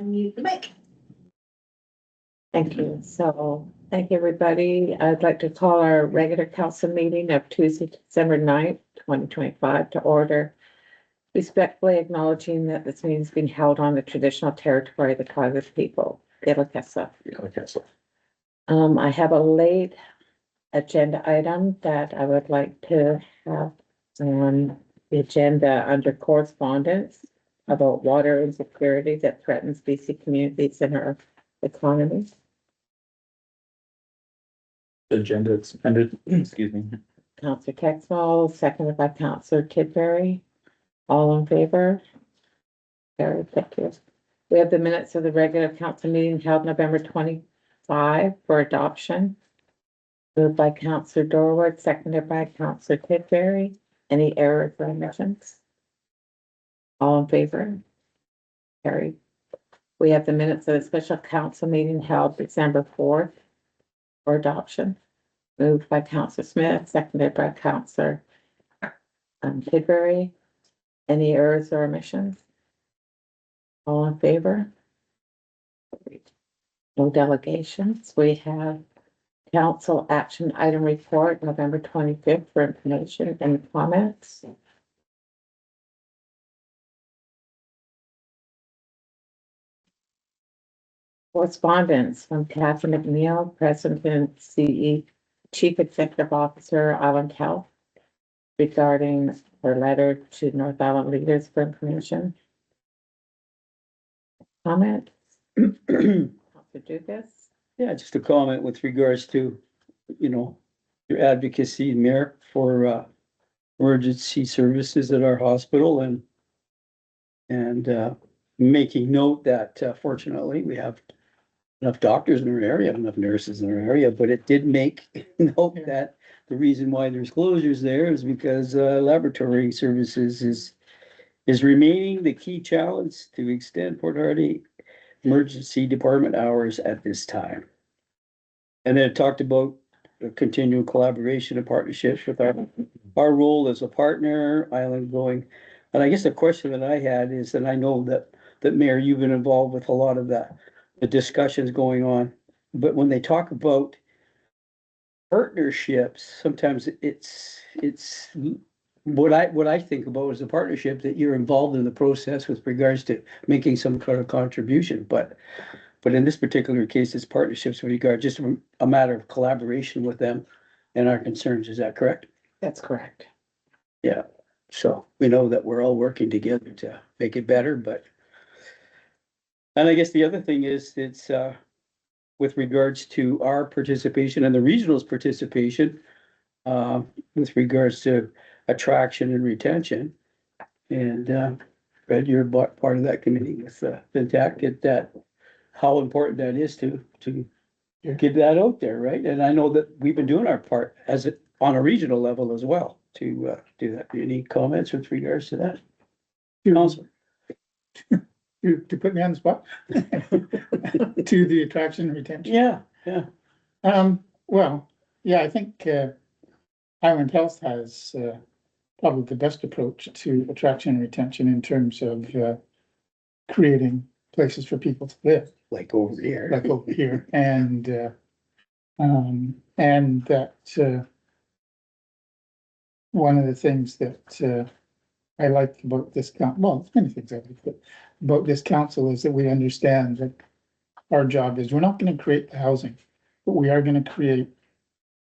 Unmute the mic. Thank you. So, thank you, everybody. I'd like to call our regular council meeting of Tuesday, December 9th, 2025 to order. Respectfully acknowledging that this meeting is being held on the traditional territory of the Kaga people, Ilocasa. I have a late agenda item that I would like to have on the agenda under correspondence about water insecurity that threatens BC communities and our economy. Agenda expanded, excuse me. Counselor Texwell, seconded by Counselor Tidbury. All in favor? Carried, thank you. We have the minutes of the regular council meeting held November 25 for adoption. Moved by Counselor Dorwood, seconded by Counselor Tidbury. Any errors or omissions? All in favor? Carried. We have the minutes of the special council meeting held December 4th for adoption. Moved by Counselor Smith, seconded by Counselor Tidbury. Any errors or omissions? All in favor? No delegations. We have council action item report, November 25th for information and comments. Correspondence from Kathy McNeil, President, Chief Executive Officer, Island Health, regarding her letter to North Island leaders for information. Comment? Counselor Dugas? Yeah, just a comment with regards to, your advocacy, Mayor, for emergency services at our hospital and making note that fortunately we have enough doctors in our area, enough nurses in our area, but it did make note that the reason why there's closures there is because laboratory services is remaining the key challenge to extend Port Hardy emergency department hours at this time. And then it talked about the continual collaboration and partnerships with our role as a partner, Island going. And I guess the question that I had is, and I know that Mayor, you've been involved with a lot of the discussions going on, but when they talk about partnerships, sometimes it's what I think about is a partnership that you're involved in the process with regards to making some kind of contribution, but in this particular case, it's partnerships with regard, just a matter of collaboration with them and our concerns. Is that correct? That's correct. Yeah. So we know that we're all working together to make it better, and I guess the other thing is it's, with regards to our participation and the regional's participation, with regards to attraction and retention. And, Fred, you're part of that committee with, Fintac, that how important that is to get that out there, right? And I know that we've been doing our part on a regional level as well to do that. Any comments with regards to that? Councilor? To put me on the spot? To the attraction and retention? Yeah. Well, yeah, I think Island Health has probably the best approach to attraction and retention in terms of creating places for people to live. Like over here. And that one of the things that I like about this well, there's many things I like about this council is that we understand that our job is, we're not going to create the housing, but we are going to create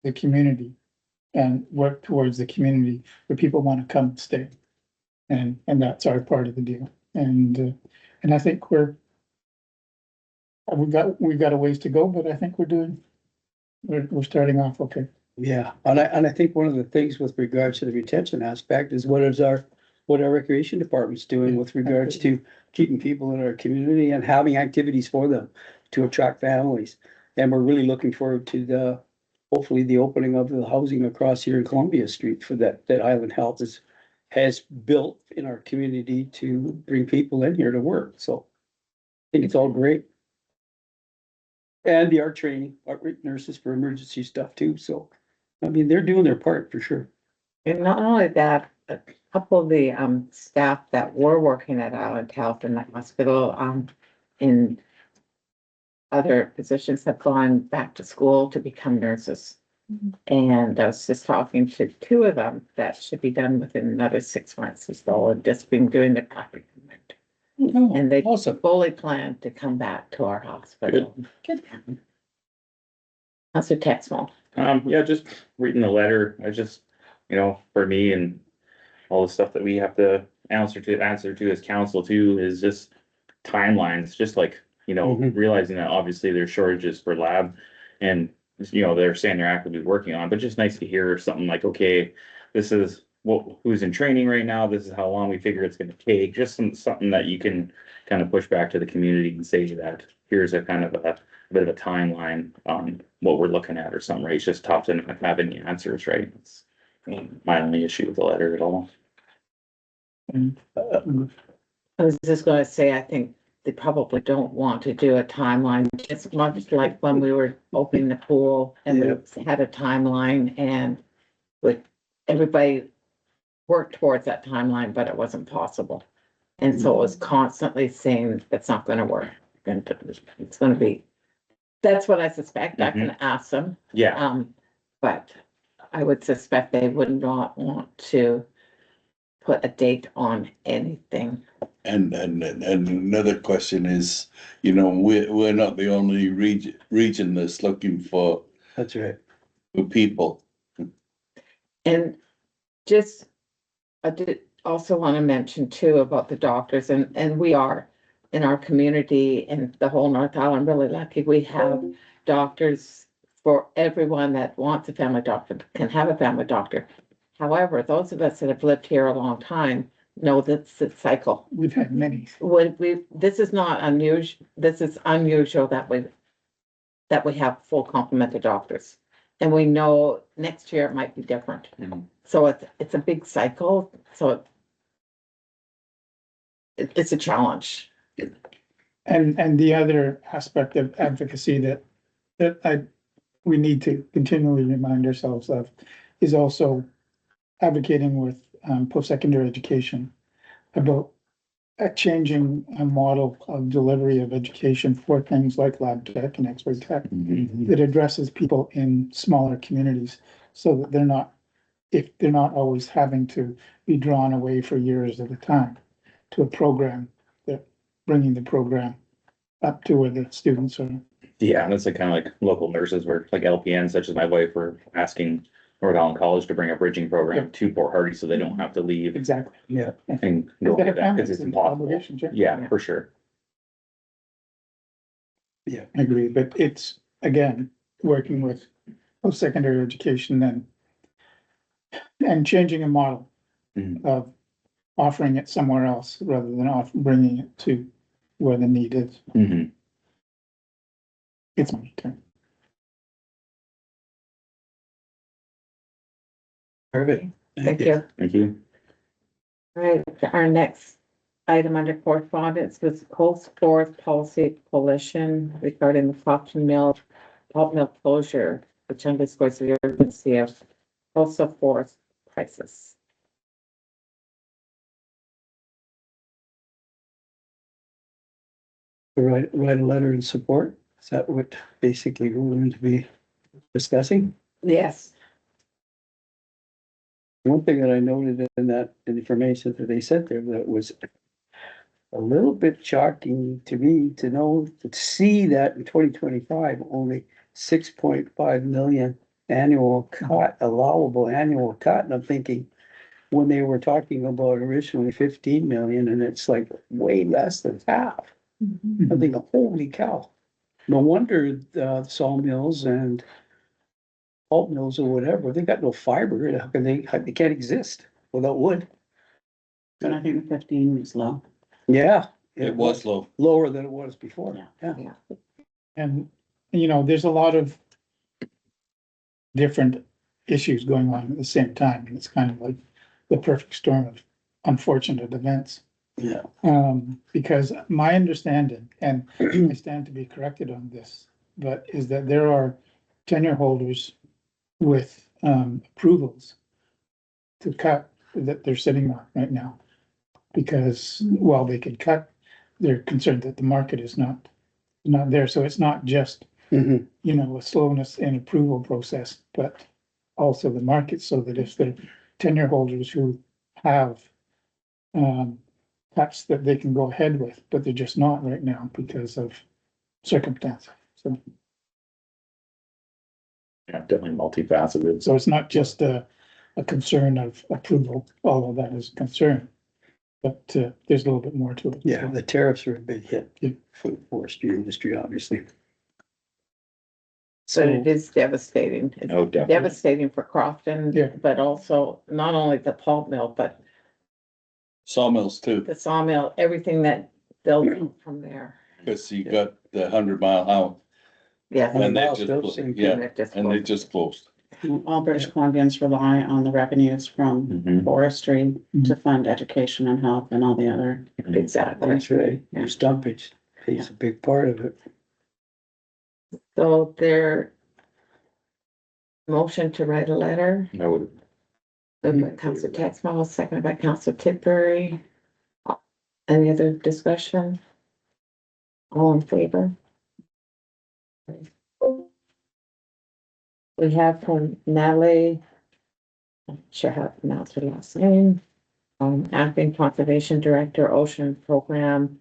the community and work towards the community where people want to come and stay. And that's our part of the deal. And I think we've got a ways to go, but I think we're starting off okay. Yeah, and I think one of the things with regards to the retention aspect is what our recreation department's doing with regards to keeping people in our community and having activities for them to attract families. And we're really looking forward to hopefully the opening of the housing across here in Columbia Street for that Island Health has built in our community to bring people in here to work. So I think it's all great. And the art training, art nurses for emergency stuff too. So, I mean, they're doing their part for sure. And not only that, a couple of the staff that were working at Island Health in that hospital in other positions have gone back to school to become nurses. And I was just talking to two of them, that should be done within another 6 months or so, and just been doing the practicum. Oh, And they awesome. fully plan to come back to our hospital. Good. That's a text small. Yeah, just reading the letter, I just, for me and all the stuff that we have to answer to as council too, is just timelines, just like, Mhm. realizing that obviously there's shortages for lab and, they're saying they're actively working on, but just nice to hear something like, okay, this is who's in training right now, this is how long we figure it's gonna take, just something that you can kind of push back to the community and say that here's a kind of a bit of a timeline on what we're looking at or something, right? It's just tough to not have any answers, right? It's my only issue with the letter at all. I was just gonna say, I think they probably don't want to do a timeline, just much like when we were opening the pool and we had a timeline and with everybody worked towards that timeline, but it wasn't possible. And so it was constantly saying, it's not gonna work. And it's gonna be, that's what I suspect. I can ask them. Yeah, But I would suspect they would not want to put a date on anything. And another question is, we're not the only region that's looking for That's right. people. And just, I did also want to mention too about the doctors, and we are in our community and the whole North Island really lucky. We have doctors for everyone that wants a family doctor, can have a family doctor. However, those of us that have lived here a long time know that's the cycle. We've had many. This is not unusual, this is unusual that we have full complement of doctors. And we know next year it might be different. Mhm. So it's a big cycle, so it's a challenge. And the other aspect of advocacy that we need to continually remind ourselves of is also advocating with post-secondary education about changing a model of delivery of education for things like lab tech and X-ray tech that addresses people in smaller communities so that they're not always having to be drawn away for years at a time to a program, that bringing the program up to where the students are. yeah, and it's like kind of like local nurses where like LPNs, such as my wife, were asking North Island College to bring a bridging program to Port Hardy so they don't have to leave Exactly. Yeah. and go They with have that, because it's families and impossible. obligations, yeah. Yeah, for sure. I agree, but it's, again, working with post-secondary education and changing a model Mhm. of offering it somewhere else rather than bringing it to where the need is. Mhm. It's my turn. Perfect. Thank you. Thank you. All right, our next item under correspondence was Coast Forest Policy Coalition regarding the pulp mill closure, which underscores the urgency of coastal forest prices. Write a letter in support. Is that what basically we're going to be discussing? Yes. One thing that I noted in that information that they sent there that was a little bit shocking to me to see that in 2025, only 6.5 million annual cut, allowable annual cut. And I'm thinking, when they were talking about originally 15 million, and it's like way less than half. I'm thinking, holy cow. No wonder the sawmills and pulp mills or whatever, they got no fiber. How can they can't exist without wood. And I think the 15 is low. Yeah. It was low. Lower than it was before. Yeah. Yeah. And, there's a lot of different issues going on at the same time. And it's kind of like the perfect storm of unfortunate events. Yeah. Because my understanding, and I stand to be corrected on this, but is that there are tenure holders with approvals to cut that they're sitting on right now. Because while they could cut, they're concerned that the market is not there. So it's not just, Mhm. you know, a slowness in approval process, but also the market, so that if the tenure holders who have taps that they can go ahead with, but they're just not right now because of circumstance. So, Yeah, definitely multifaceted. so it's not just a concern of approval, although that is a concern. But there's a little bit more to it. Yeah, So, the tariffs are a big hit Yeah. for the forestry industry, obviously. But it is devastating. It's Oh, definitely. devastating for Crofton, Yeah. but also not only the pulp mill, but Sawmills too, the sawmill, everything that built from there. because you got the 100 Mile House. Yes. And they Miles just, still same yeah, And it just and they goes- just closed. All British Columbians rely on the revenues from Mhm. forestry to fund education and health and all the other. Exactly. That's right. Your stumpage pays a big part of it. So their motion to write a letter, I would, moved by Council Texmal, seconded by Council Tidbury. Any other discussion? All in favor? We have from Natalie, I'm not sure how to pronounce her last name, Acting Conservation Director, Ocean Program,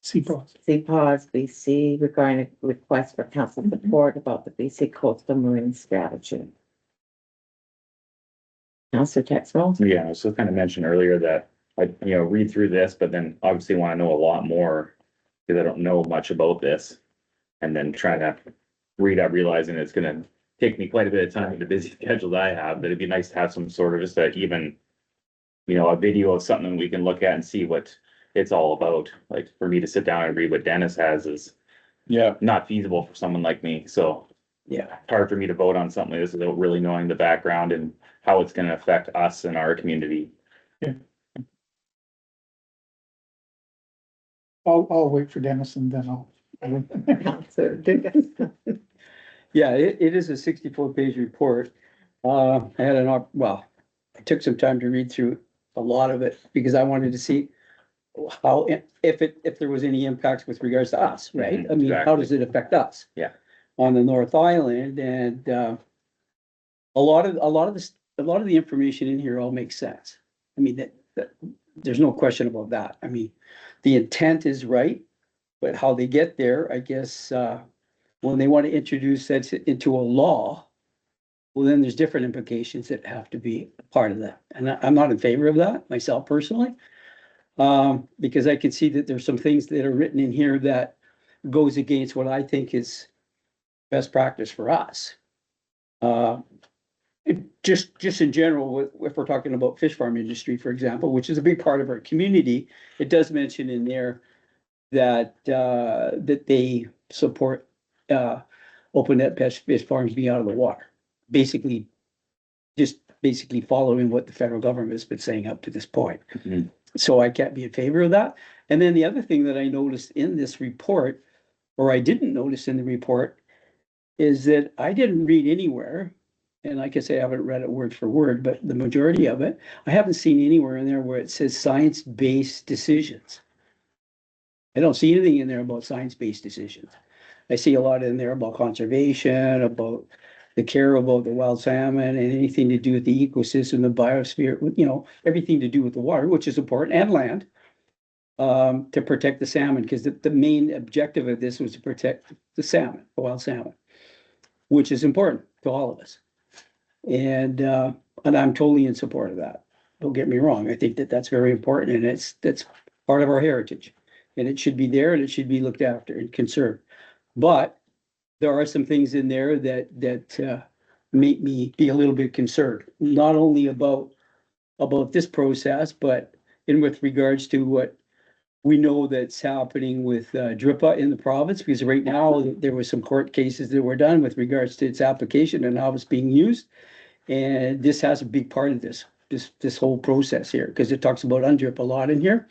CPOS. CPAWS BC, regarding a request for council support about the BC Coastal Marine Strategy. Council Texwell? yeah, so kind of mentioned earlier that I, read through this, but then obviously want to know a lot more. Because I don't know much about this. And then trying to read up, realizing it's gonna take me quite a bit of time with the busy schedule that I have, but it'd be nice to have some sort of just a even. A video of something we can look at and see what it's all about. Like for me to sit down and read what Dennis has is Yeah, not feasible for someone like me, so. Yeah. It's hard for me to vote on something like this without really knowing the background and how it's gonna affect us and our community. I'll wait for Dennis and then I'll. Council Dugas? Yeah, it is a 64-page report. I had I took some time to read through a lot of it because I wanted to see how, if there was any impacts with regards to us, right? Mhm, I mean, how exactly. does it affect us? Yeah. On the North Island, and a lot of the information in here all makes sense. I mean, that there's no question about that. I mean, the intent is right, but how they get there, I guess, when they want to introduce that into a law, well, then there's different implications that have to be a part of that. And I'm not in favor of that myself personally. Because I can see that there's some things that are written in here that goes against what I think is best practice for us. Just in general, if we're talking about fish farm industry, for example, which is a big part of our community, it does mention in there that, that they support, open net fish farms being out of the water. Basically, just basically following what the federal government has been saying up to this point. Mhm. So I can't be in favor of that. And then the other thing that I noticed in this report, or I didn't notice in the report, is that I didn't read anywhere, and like I say, I haven't read it word for word, but the majority of it, I haven't seen anywhere in there where it says science-based decisions. I don't see anything in there about science-based decisions. I see a lot in there about conservation, about the care about the wild salmon, and anything to do with the ecosystem, the biosphere, everything to do with the water, which is important, and land. To protect the salmon, because the main objective of this was to protect the salmon, the wild salmon, which is important to all of us. And I'm totally in support of that. Don't get me wrong. I think that that's very important, and that's part of our heritage. And it should be there, and it should be looked after and conserved. But there are some things in there that make me be a little bit concerned, not only about this process, but with regards to what we know that's happening with DRIPA in the province, because right now there was some court cases that were done with regards to its application and how it's being used. And this has a big part of this whole process here, because it talks about UNDRIP a lot in here,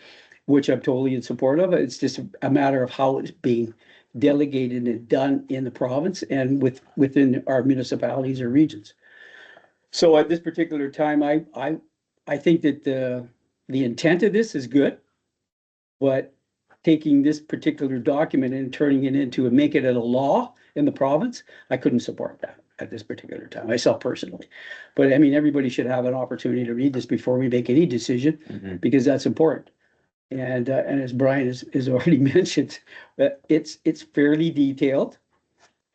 which I'm totally in support of. It's just a matter of how it's being delegated and done in the province and within our municipalities or regions. So at this particular time, I think that the intent of this is good, but taking this particular document and turning it into, and make it a law in the province, I couldn't support that at this particular time, myself personally. But I mean, everybody should have an opportunity to read this before we make any decision, Mhm. because that's important. And as Brian has already mentioned, it's fairly detailed.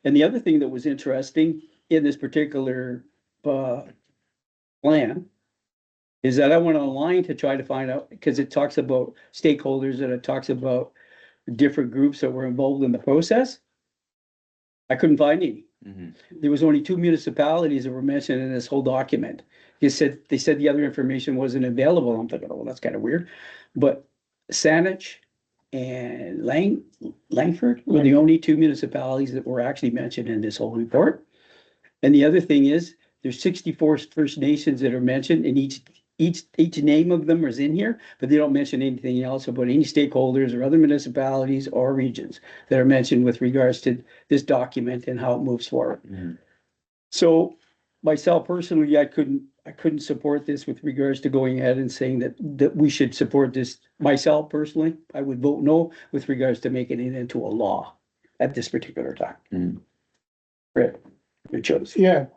And the other thing that was interesting in this particular, plan is that I went online to try to find out, because it talks about stakeholders and it talks about different groups that were involved in the process. I couldn't find any. Mhm. There was only 2 municipalities that were mentioned in this whole document. They said the other information wasn't available. I'm thinking, oh, well, that's kind of weird. But Saanich and Langford were the only 2 municipalities that were actually mentioned in this whole report. And the other thing is, there's 64 First Nations that are mentioned, and each name of them is in here, but they don't mention anything else about any stakeholders or other municipalities or regions that are mentioned with regards to this document and how it moves forward. Mhm. So myself personally, I couldn't support this with regards to going ahead and saying that we should support this. Myself personally, I would vote no with regards to making it into a law at this particular time. Mhm. Right, your choice. Yeah,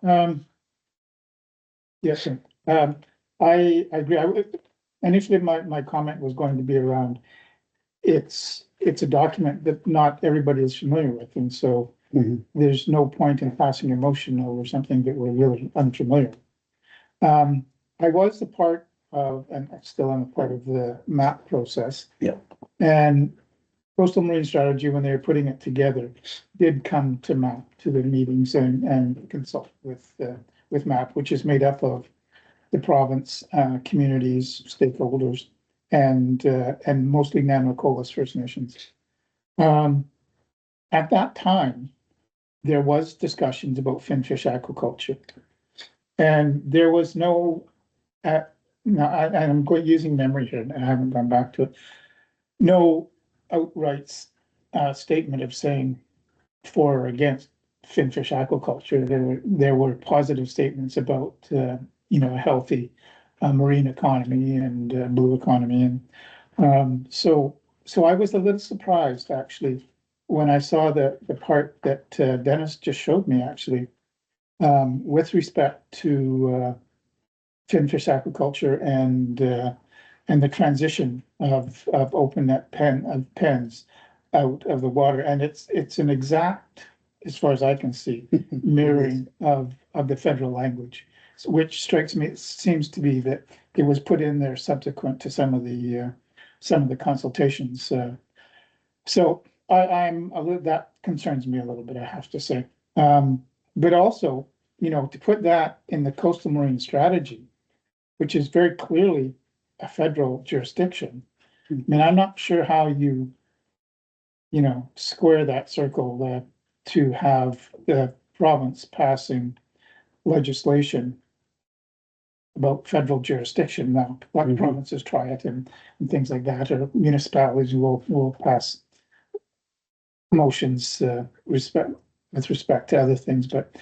yes, sir. I agree. Initially, my comment was going to be around, it's a document that not everybody is familiar with, and so Mhm. there's no point in passing a motion over something that we're really unfamiliar with. I was a part of, and I still am a part of the MAP process. Yeah. And Coastal Marine Strategy, when they were putting it together, did come to MAP, to the meetings and consult with MAP, which is made up of the province, communities, stakeholders, and mostly Nanakolas First Nations. At that time, there was discussions about finfish aquaculture. And there was no, no, I'm using memory here, and I haven't gone back to it. No outright statement of saying for or against finfish aquaculture. There were positive statements about a healthy marine economy and blue economy, and so I was a little surprised actually when I saw the part that Dennis just showed me actually, with respect to finfish aquaculture and the transition of open net pens out of the water. And it's an exact, as far as I can see, mirroring of the federal language, which strikes me, it seems to be that it was put in there subsequent to some of the consultations. So I'm a little, that concerns me a little bit, I have to say. But also, to put that in the coastal marine strategy, which is very clearly a federal jurisdiction. I mean, I'm not sure how you square that circle to have the province passing legislation about federal jurisdiction. Now, a lot of provinces try it and things like that, or municipalities will pass motions with respect to other things. But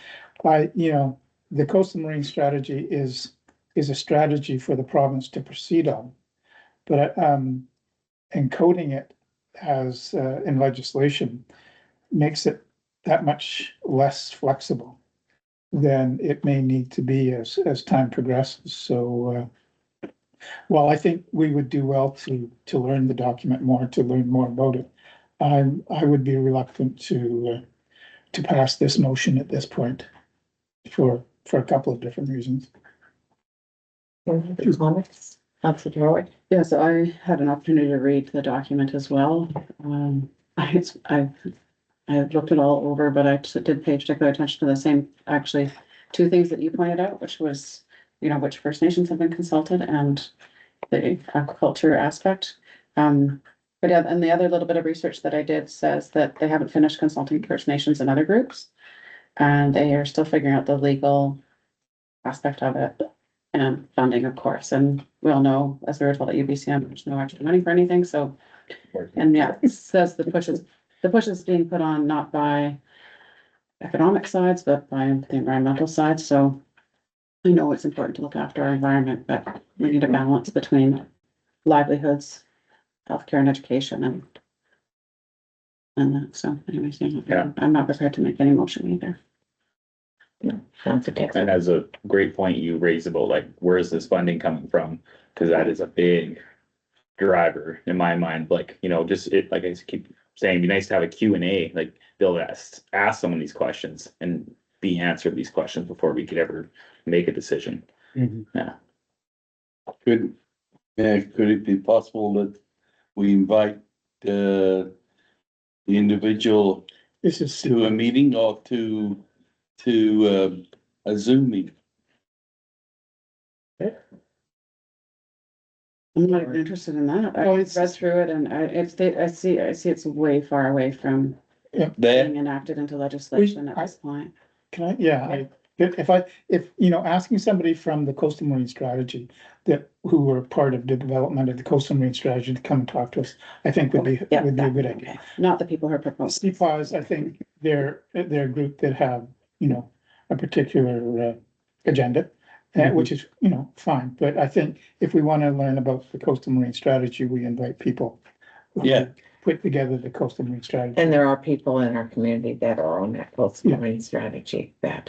the coastal marine strategy is a strategy for the province to proceed on. But encoding it as in legislation makes it that much less flexible than it may need to be as time progresses. So while I think we would do well to learn the document more, to learn more about it, I would be reluctant to pass this motion at this point for a couple of different reasons. Comments? Councilor Droid? Yes, I had an opportunity to read the document as well. I looked it all over, but I did pay particular attention to the same, actually, 2 things that you pointed out, which was, which First Nations have been consulted and the aquaculture aspect. But yeah, and the other little bit of research that I did says that they haven't finished consulting First Nations and other groups. And they are still figuring out the legal aspect of it and funding, of course. And we all know, as we were told at UBCM, there's no extra money for anything. So, and yeah, it says the push is being put on not by economic sides, but by the environmental side. So I know it's important to look after our environment, but we need a balance between livelihoods, healthcare and education, and And that, so anyways, Yeah. I'm not prepared to make any motion either. Sounds okay. And as a great point you raised about like, where's this funding coming from? Cause that is a big driver in my mind, like, just it, like I keep saying, it'd be nice to have a Q&A, like be able to ask some of these questions and be answered these questions before we could ever make a decision. Mhm. Yeah. Could it be possible that we invite, the individual This is, to a meeting or to, a Zoom meeting? I'm not even interested in that. I Oh, read it's- through it and I see it's way far away from There, being enacted into legislation at this point. can I, yeah, if, asking somebody from the coastal marine strategy who were part of the development of the coastal marine strategy to come and talk to us, I think would be Yeah, a that- good idea. okay. Not the people who are proposing. CPAWS, I think they're a group that have, a particular, agenda, which is, fine, but I think if we want to learn about the coastal marine strategy, we invite people who Yeah. put together the coastal marine strategy. And there are people in our community that are on that coastal Yeah. marine strategy that,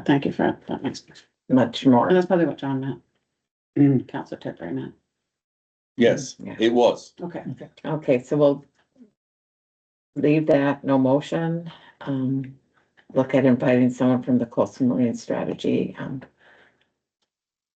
Thank you for that. That makes sense. much And more. that's probably what John meant. Mm. Counselor Tidbury meant. yes, Yeah. it was. Okay. Okay, so we'll leave that, no motion. Look at inviting someone from the coastal marine strategy,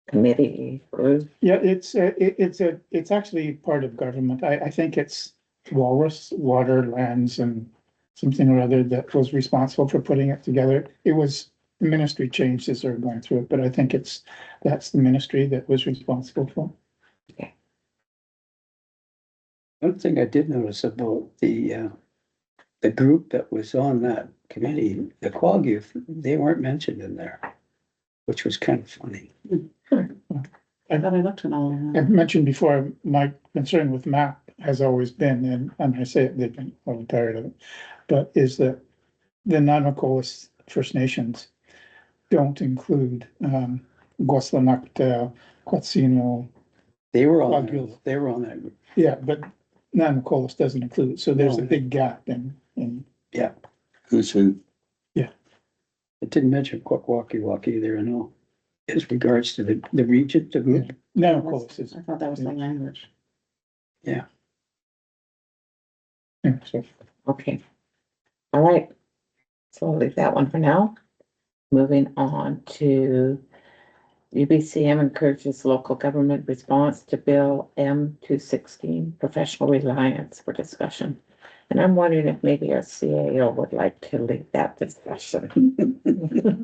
committee group. Yeah, it's actually part of government. I think it's Walrus Water Lands and something or other that was responsible for putting it together. It was, the ministry changed as they were going through it, but I think that's the ministry that was responsible for. One thing I did notice about the group that was on that committee, the Quag Youth, they weren't mentioned in there, which was kind of funny. I thought I looked at all of I've them. mentioned before, my concern with MAP has always been, and I say it, they've been a little tired of it, but is that the non-Nokomis First Nations don't include, Goslanakta, Quatsino. They were Quag Youth. that group. Yeah, but non-Nokomis doesn't include it, so there's a No. big gap in, Who's who? It didn't mention Kwakwaka'wakw either, I know, as regards to the region, the group. non-Nokomis is, I thought that was the language. yeah, so. Okay. All right. So I'll leave that one for now. Moving on to UBCM encourages local government response to Bill M-216, professional reliance for discussion. And I'm wondering if maybe our CAO would like to lead that discussion.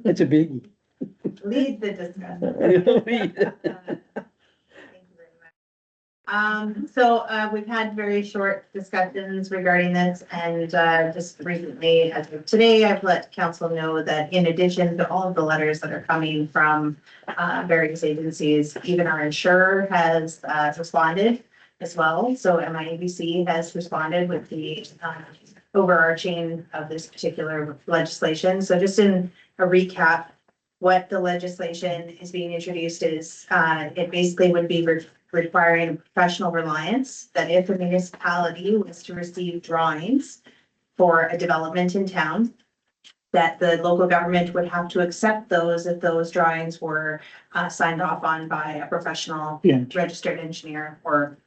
It's a biggie. Lead the discussion. Thank you very much. We've had very short discussions regarding this and, just recently, as of today, I've let council know that in addition to all of the letters that are coming from, various agencies, even our insurer has, responded as well. So MIABC has responded with the, overarching of this particular legislation. So just in a recap, what the legislation is being introduced is, it basically would be requiring professional reliance, that if a municipality was to receive drawings for a development in town, that the local government would have to accept those if those drawings were signed off on by a professional Yeah, registered engineer or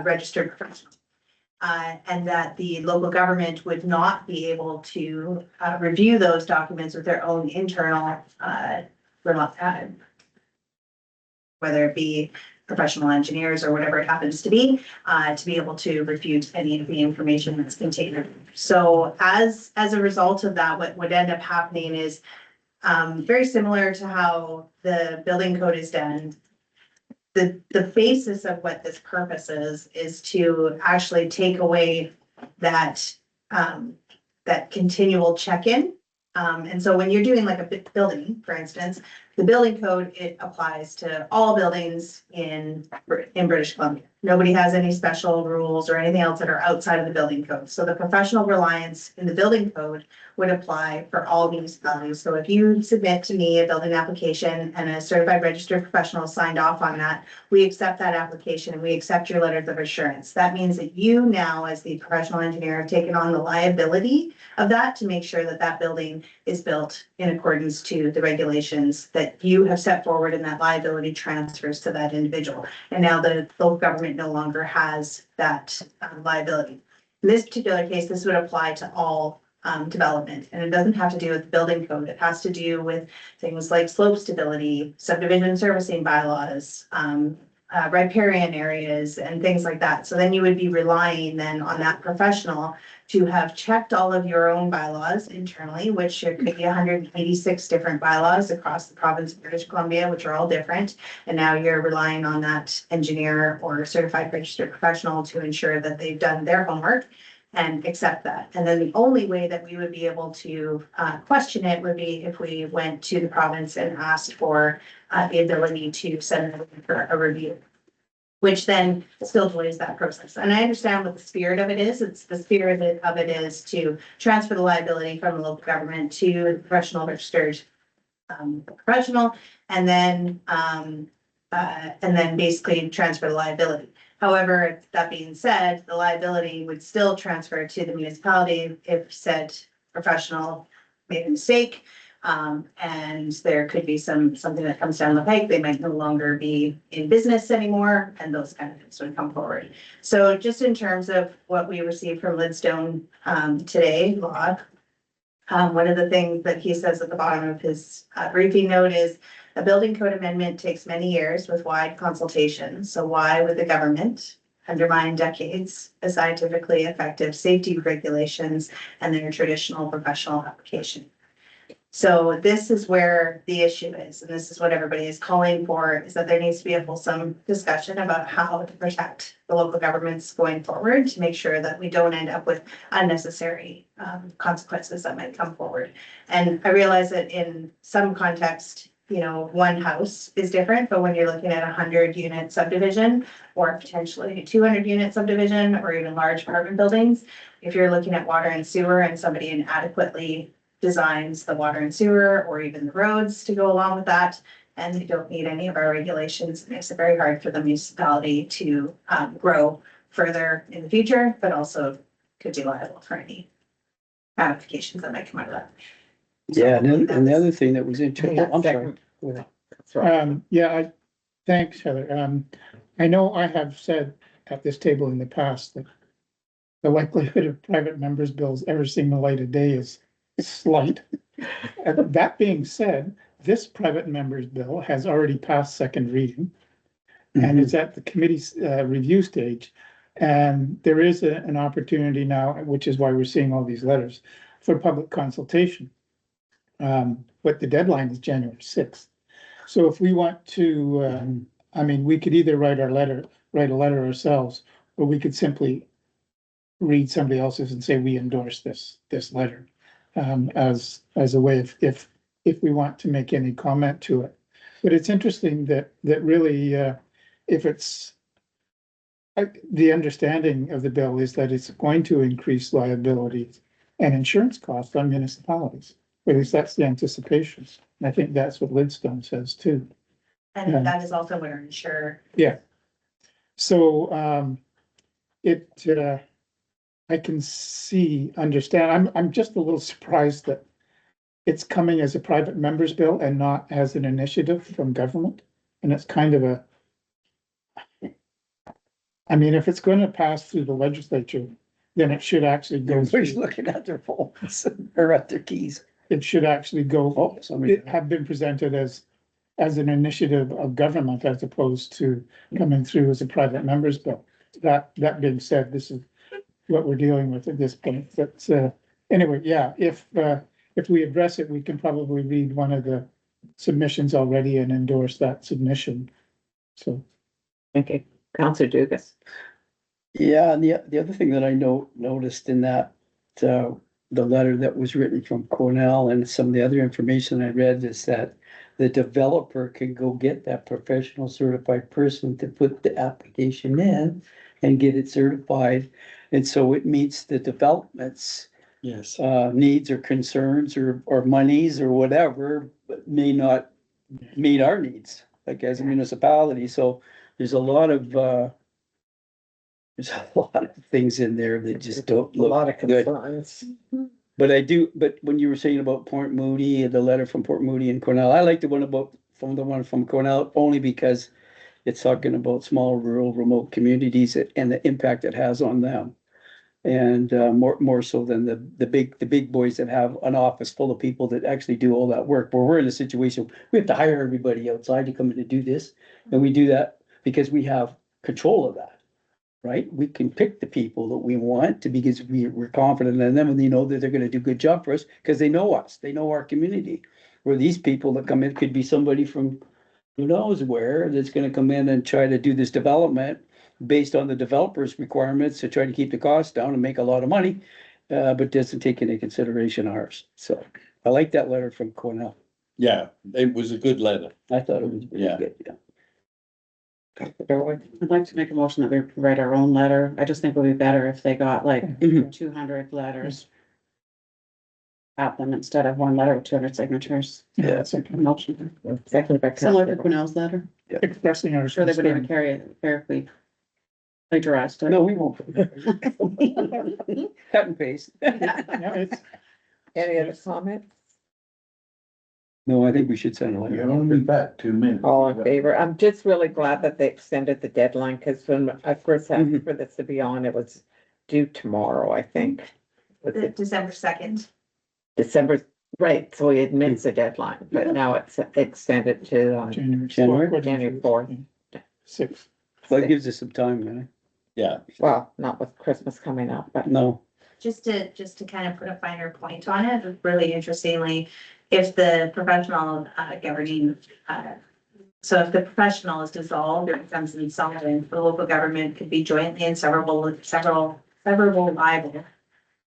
registered professional. And that the local government would not be able to review those documents with their own internal whether it be professional engineers or whatever it happens to be able to refute any of the information that's contained. So as a result of that, what would end up happening is very similar to how the building code is done. The basis of what this purpose is to actually take away that that continual check-in. And so when you're doing like a building, for instance, The building code, it applies to all buildings in British Columbia. Nobody has any special rules or anything else that are outside of the building code. So the professional reliance in the building code would apply for all municipalities. So if you submit to me a building application and a certified registered professional signed off on that, we accept that application and we accept your letters of assurance. That means that you now, as the professional engineer, have taken on the liability of that to make sure that that building is built in accordance to the regulations that you have set forward, and that liability transfers to that individual. And now the local government no longer has that liability. In this particular case, this would apply to all development, and it doesn't have to do with the building code. It has to do with things like slope stability, subdivision servicing bylaws, riparian areas and things like that. So then you would be relying then on that professional to have checked all of your own bylaws internally, which could be 186 different bylaws across the province of British Columbia, which are all different. And now you're relying on that engineer or certified registered professional to ensure that they've done their homework and accept that. And then the only way that we would be able to question it would be if we went to the province and asked for the ability to send it for a review, which then still delays that process. And I understand what the spirit of it is. It's the spirit of it is to transfer the liability from the local government to the professional registered professional, and then basically transfer the liability. However, that being said, the liability would still transfer to the municipality if said professional made a mistake. And there could be something that comes down the pike. They might no longer be in business anymore, and those kind of things would come forward. So just in terms of what we received from Lidstone today, Log, one of the things that he says at the bottom of his briefing note is, a building code amendment takes many years with wide consultation. So why would the government undermine decades of scientifically effective safety regulations and their traditional professional application? So this is where the issue is, and this is what everybody is calling for, is that there needs to be a wholesome discussion about how to protect the local governments going forward to make sure that we don't end up with unnecessary consequences that might come forward. And I realize that in some context, you know, one house is different, but when you're looking at 100-unit subdivision or potentially 200-unit subdivision or even large apartment buildings, if you're looking at water and sewer and somebody inadequately designs the water and sewer or even the roads to go along with that, and they don't meet any of our regulations, it makes it very hard for the municipality to grow further in the future, but also could be liable for any ramifications that might come out of that. Yeah, and the other thing that was interesting, I'm sorry. That's right. Yeah, thanks, Heather. I know I have said at this table in the past that the likelihood of private members' bills ever seeing the light of day is slight. That being said, this private member's bill has already passed second reading, and it's at the committee's review stage. And there is an opportunity now, which is why we're seeing all these letters, for public consultation. But the deadline is January 6th. So if we want to, I mean, we could either write a letter ourselves, or we could simply read somebody else's and say we endorse this letter as a way of, if we want to make any comment to it. But it's interesting that really, if it's the understanding of the bill is that it's going to increase liabilities and insurance costs on municipalities. At least that's the anticipation. And I think that's what Lidstone says too. And that is also what our insurer. Yeah. So I can understand. I'm just a little surprised that it's coming as a private member's bill and not as an initiative from government. And it's kind of I mean, if it's going to pass through the legislature, then it should actually go. Everybody's looking at their phones or at their keys. It should actually go, Oh, somebody. have been presented as an initiative of government as opposed to coming through as a private member's bill. That being said, this is what we're dealing with at this point. But anyway, yeah, if we address it, we can probably read one of the submissions already and endorse that submission. So. Okay, Councillor Dugas. Yeah, and the other thing that I noticed in that, the letter that was written from Cornell and some of the other information I read is that the developer can go get that professional certified person to put the application in and get it certified. And so it meets the development's Yes. needs or concerns or monies or whatever, but may not meet our needs, like as a municipality. So there's a lot of there's a lot of things in there that just don't A lot of look good. concerns. But when you were saying about Port Moody and the letter from Port Moody and Cornell, I like the one from Cornell only because it's talking about small, rural, remote communities and the impact it has on them. And more so than the big boys that have an office full of people that actually do all that work. Where we're in a situation, we have to hire everybody outside to come in and do this. And we do that because we have control of that. Right? We can pick the people that we want to because we're confident in them and they know that they're gonna do a good job for us because they know us, they know our community. Where these people that come in could be somebody from who knows where that's gonna come in and try to do this development based on the developer's requirements to try to keep the costs down and make a lot of money, but doesn't take into consideration ours. So I like that letter from Cornell. Yeah, it was a good letter. I thought it was pretty Yeah. good, yeah. I'd like to make a motion that we write our own letter. I just think it would be better if they got like Mhm. 200 letters at them instead of one letter with 200 signatures. Yeah. It's like Motion, Seconded by similar to Counselor. Cornell's letter. expressing our I'm sure they wouldn't even concern. carry it carefully plagiarized it. No, we won't. Cut and paste. Yeah, it's, Any other comments? No, I think we should send a letter. You're only back 2 minutes. All in favor? I'm just really glad that they extended the deadline, because when I first asked Mhm. for this to be on, it was due tomorrow, I think. Was it December 2nd. December, right, so he admits the deadline, but now it's extended to, January? January 4th. 6th. Well, it gives us some time, man. Yeah, Well, not with Christmas coming up, but No. Just to kind of put a finer point on it, really interestingly, if the professional governing, so if the professional is dissolved or becomes insolvent, the local government could be jointly and severable liable.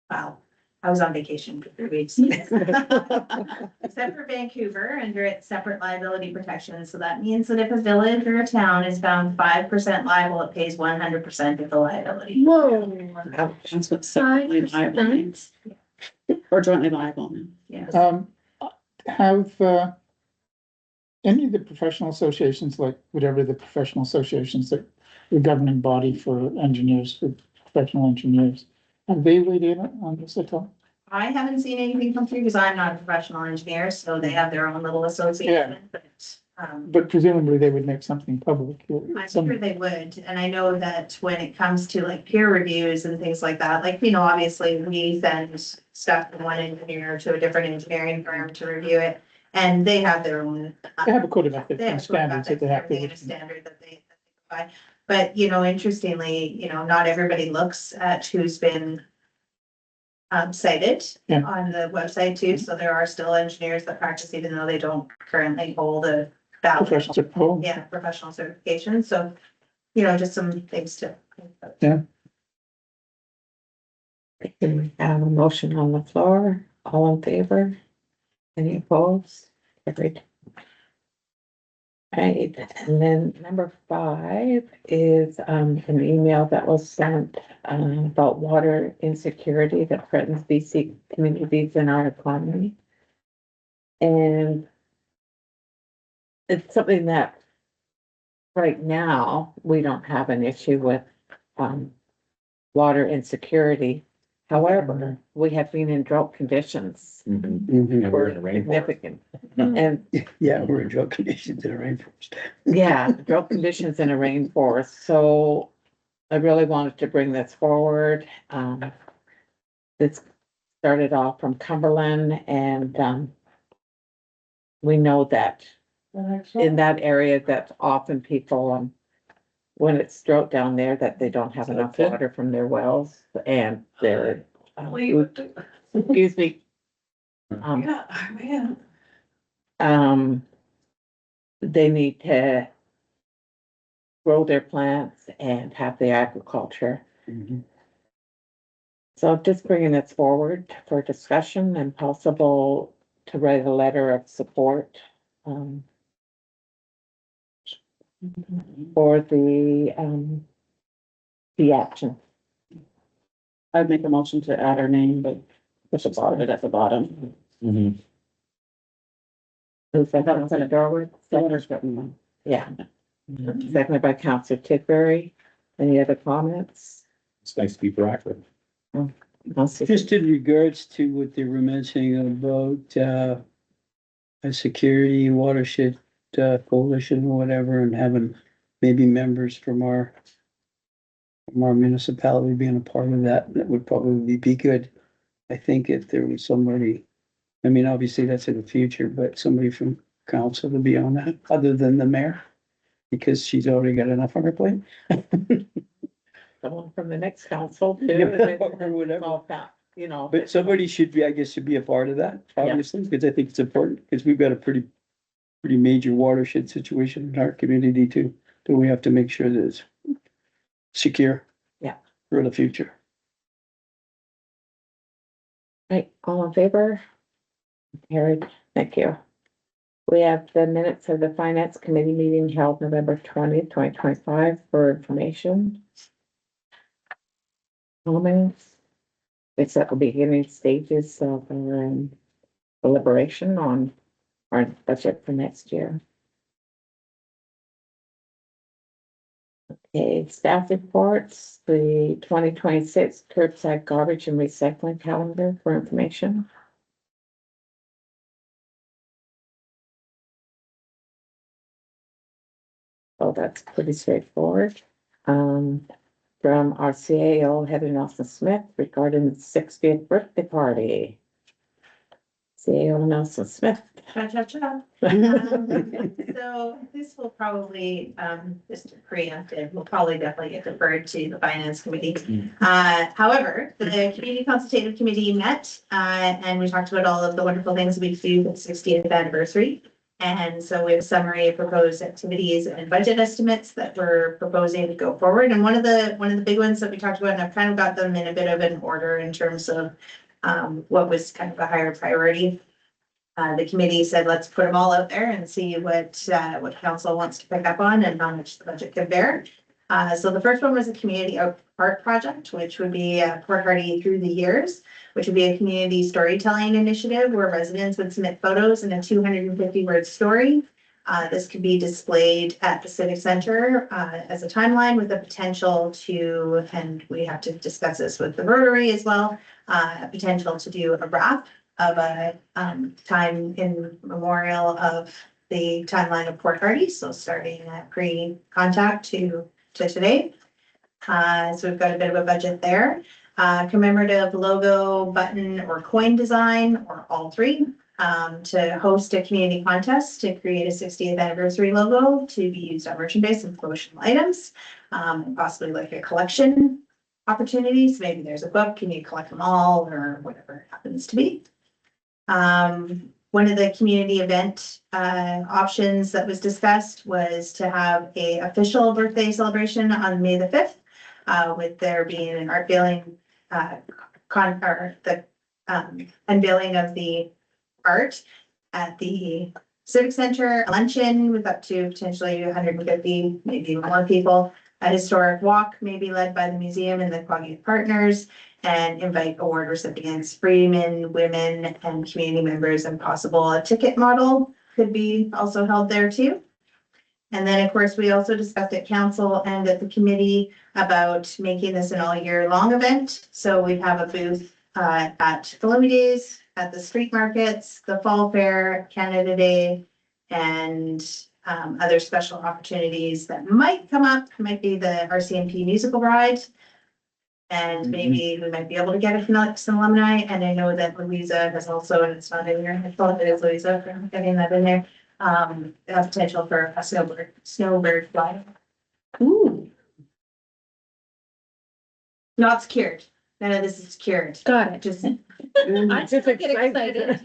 Wow, I was on vacation for 3 weeks. Except for Vancouver, under its separate liability protection, so that means that if a village or a town is found 5% liable, it pays 100% of the liability. ouch. That's what separately liable means. Or jointly liable. Yes. Have, any of the professional associations, like whatever the professional associations that the governing body for engineers, for professional engineers, have they weighed in on this at all? I haven't seen anything come through because I'm not a professional engineer, so they have their own little association, but, But presumably they would make something public. I'm sure they would, and I know that when it comes to like peer reviews and things like that, like, obviously we send stuff from one engineer to a different engineering firm to review it, and they have their own. They have a code of ethics They have and standards that they have everything in a to. standard that they provide. But, interestingly, not everybody looks at who's been cited Yeah. on the website too, so there are still engineers that practice even though they don't currently hold a valid, Professional. professional certification, so, just some things to. We have a motion on the floor, all in favor? Any opposed? Carried. Right, and then number 5 is an email that was sent about water insecurity that threatens BC communities in our economy. And it's something that right now, we don't have an issue with water insecurity. However, we have been in drought conditions Yeah, we're in a rainforest. significant. And Yeah, we're in drug conditions in a rainforest. yeah, drought conditions in a rainforest, so I really wanted to bring this forward. This started off from Cumberland and we know that in that area that often people, when it's drought down there, that they don't have enough water from their wells and their, excuse me. They need to grow their plants and have the agriculture. Mhm. So just bringing this forward for discussion and possible to write a letter of support for the action. I'd make a motion to add our name, but push it at the bottom. Mhm. Who's that, Councilor Darwood? The letter's written. Yeah. Seconded by Councilor Tidbury. Any other comments? It's nice to be proactive. Just in regards to what they were mentioning about, a security watershed, coalition or whatever, and having maybe members from our municipality being a part of that, that would probably be good. I think if there was somebody, I mean, obviously that's in the future, but somebody from council to be on that, other than the mayor, because she's already got enough on her plate. Someone from the next council too. Or whatever. All that, you know. But somebody should be, I guess, should be a part of that, obviously, because I think it's important, because we've got a pretty major watershed situation in our community too. So we have to make sure that it's secure. Yeah. For the future. Right, all in favor? Carried, thank you. We have the minutes of the Finance Committee meeting held November 20th, 2025 for information. Comments? It's at the beginning stages of deliberation on our budget for next year. Okay, staff reports, the 2026 curbside garbage and recycling calendar for information. So that's pretty straightforward. From our CAO, Heather Nelson Smith, regarding the 60th birthday party. CAO Nelson Smith. Cha-cha-cha. So this will probably, just preemptive, will probably definitely get deferred to the finance committee. However, the community consultative committee met, and we talked about all of the wonderful things we do with 60th anniversary. And so we have a summary of proposed activities and budget estimates that we're proposing to go forward. And one of the big ones that we talked about, and I've kind of got them in a bit of an order in terms of what was kind of a higher priority. The committee said, let's put them all out there and see what council wants to pick up on and how much the budget could bear. So the first one was a community art project, which would be Port Hardy through the years, which would be a community storytelling initiative where residents would submit photos in a 250-word story. This could be displayed at the Civic Center as a timeline with the potential to, and we have to discuss this with the Rotary as well, a potential to do a wrap of a time in memorial of the timeline of Port Hardy. So starting at pre-contact to today. So we've got a bit of a budget there. Commemorative logo, button, or coin design, or all three, to host a community contest to create a 60th anniversary logo to be used on merchandise and promotional items, possibly like a collection opportunities. Maybe there's a book and you collect them all, or whatever it happens to be. One of the community event options that was discussed was to have a official birthday celebration on May the 5th, with there being an art unveiling, unveiling of the art at the Civic Center, a luncheon with up to potentially 150, maybe more people, a historic walk maybe led by the museum and the Quag Youth Partners, and invite award recipients, freemen, women, and community members, and possible a ticket model could be also held there too. And then, of course, we also discussed at council and at the committee about making this an all year long event. So we have a booth at the Lummi Days, at the street markets, the fall fair, Canada Day, and other special opportunities that might come up. Might be the RCMP musical ride. And maybe we might be able to get it from some alumni. And I know that Louisa has also, and it's not in here, I thought it is Louisa for getting that in there. A potential for a snowbird fly. Ooh, Not secured. None of this is secured. Got it. Just I just get excited.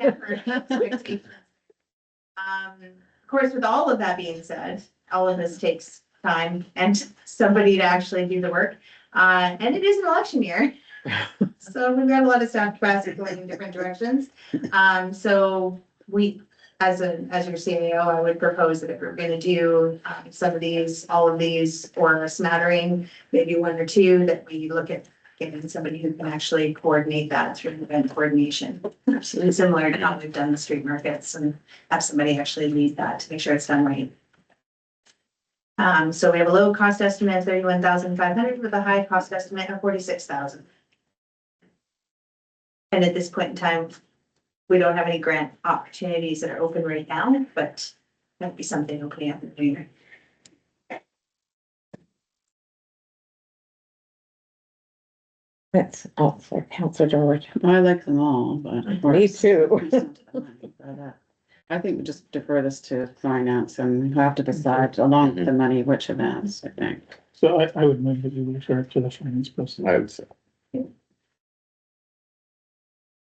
Of course, with all of that being said, all of this takes time and somebody to actually do the work. And it is an election year. So we've got a lot of staff capacity going in different directions. So as your CAO, I would propose that if we're gonna do some of these, all of these, or a smattering, maybe one or two, that we look at getting somebody who can actually coordinate that through event coordination. Absolutely similar to how we've done the street markets, and have somebody actually lead that to make sure it's done right. So we have a low cost estimate of 31,500 with a high cost estimate of 46,000. And at this point in time, we don't have any grant opportunities that are open right now, but that'd be something opening up in the new year. That's all for Counselor George. I like them all, but. of Me course, too. comes down to the money, but, I think we just defer this to finance and we'll have to decide along with the money, which events, I think. So I would move that you refer it to the finance process. I would say.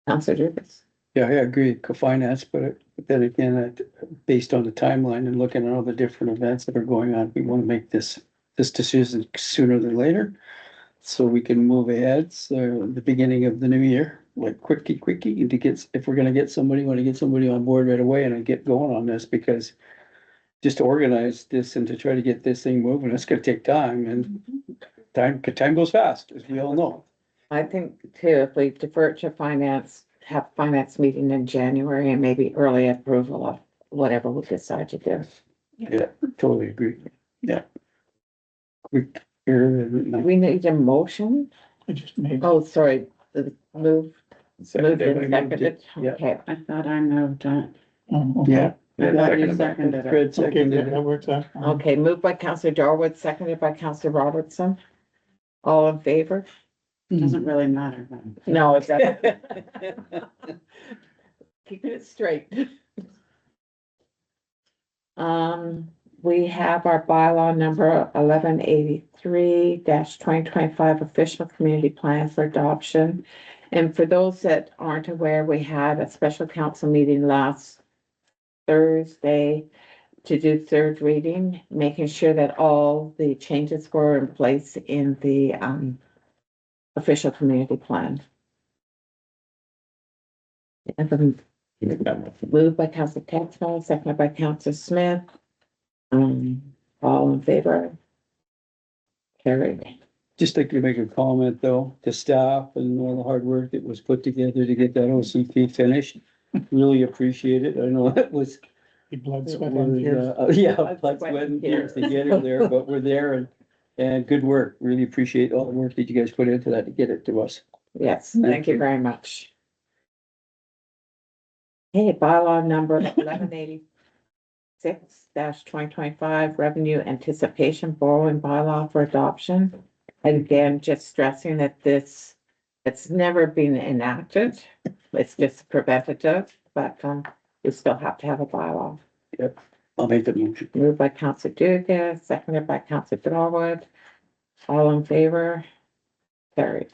Counselor Jacobs. Yeah, I agree, co-finance, but then again, based on the timeline and looking at all the different events that are going on, we want to make this decision sooner than later. So we can move ahead, so the beginning of the new year, like quickie, and to get, if we're gonna get somebody, want to get somebody on board right away and get going on this, because just to organize this and to try to get this thing moving, it's gonna take time, and time goes fast, as we all know. I think too, if we defer it to finance, have finance meeting in January and maybe early approval of whatever we decide to do. Yeah, totally agree, yeah. Quick, here, We need a motion? I just made. Oh, sorry, moved and Seconded. seconded, Yeah. okay. I thought I moved, Oh, okay. yeah. I thought you Seconded. seconded it. Fred Okay, seconded that it. works out. Okay, moved by Counselor Darwood, seconded by Counselor Robertson. All in favor? Doesn't really matter, but. No, it's not. Keeping it straight. We have our bylaw number 1183-2025 official community plan for adoption. And for those that aren't aware, we had a special council meeting last Thursday to do third reading, making sure that all the changes were in place in the official community plan. And then moved by Council Campbell, seconded by Council Smith. All in favor? Carried. Just like to make a comment though, to staff and all the hard work that was put together to get that OCP finished. Really appreciate it. I know it was, The blood, it sweat, and tears. was, yeah, blood, sweat and tears to get it there, but we're there and good work. Really appreciate all the work that you guys put into that to get it to us. Yes, thank you very much. Okay, bylaw number 1186-2025 revenue anticipation borrowing bylaw for adoption. And again, just stressing that it's never been enacted. It's just preventative, but we still have to have a bylaw. I'll make the motion. Moved by Council Dugas, seconded by Council Darwood. All in favor? Carried.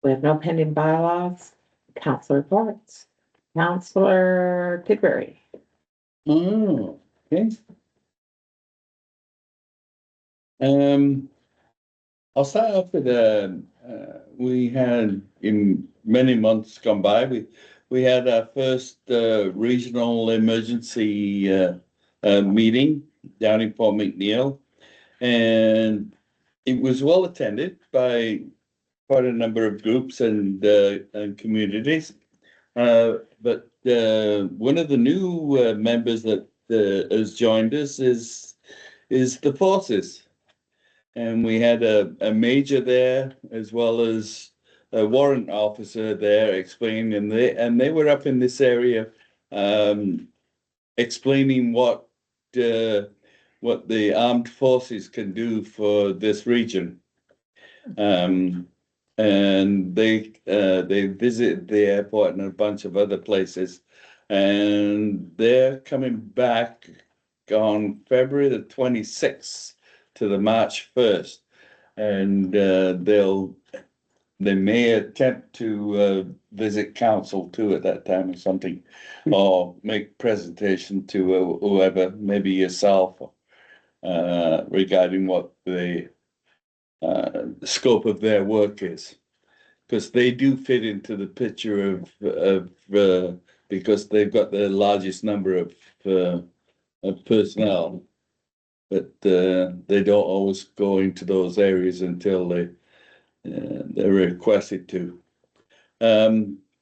We have no pending bylaws. Council reports. Councilor Tidbury. Oh, okay. I'll start off with, we had in many months gone by, we had our first, regional emergency, meeting down in Port McNeill. And it was well attended by quite a number of groups and communities. But one of the new members that has joined us is the forces. And we had a major there as well as a warrant officer there explaining, and they were up in this area explaining what the armed forces can do for this region. And they visited the airport and a bunch of other places, and they're coming back on February the 26th to the March 1st, and they may attempt to visit council too at that time or something, or make presentation to whoever, maybe yourself, regarding what the scope of their work is, because they do fit into the picture of because they've got the largest number of personnel. But, they don't always go into those areas until they're requested to.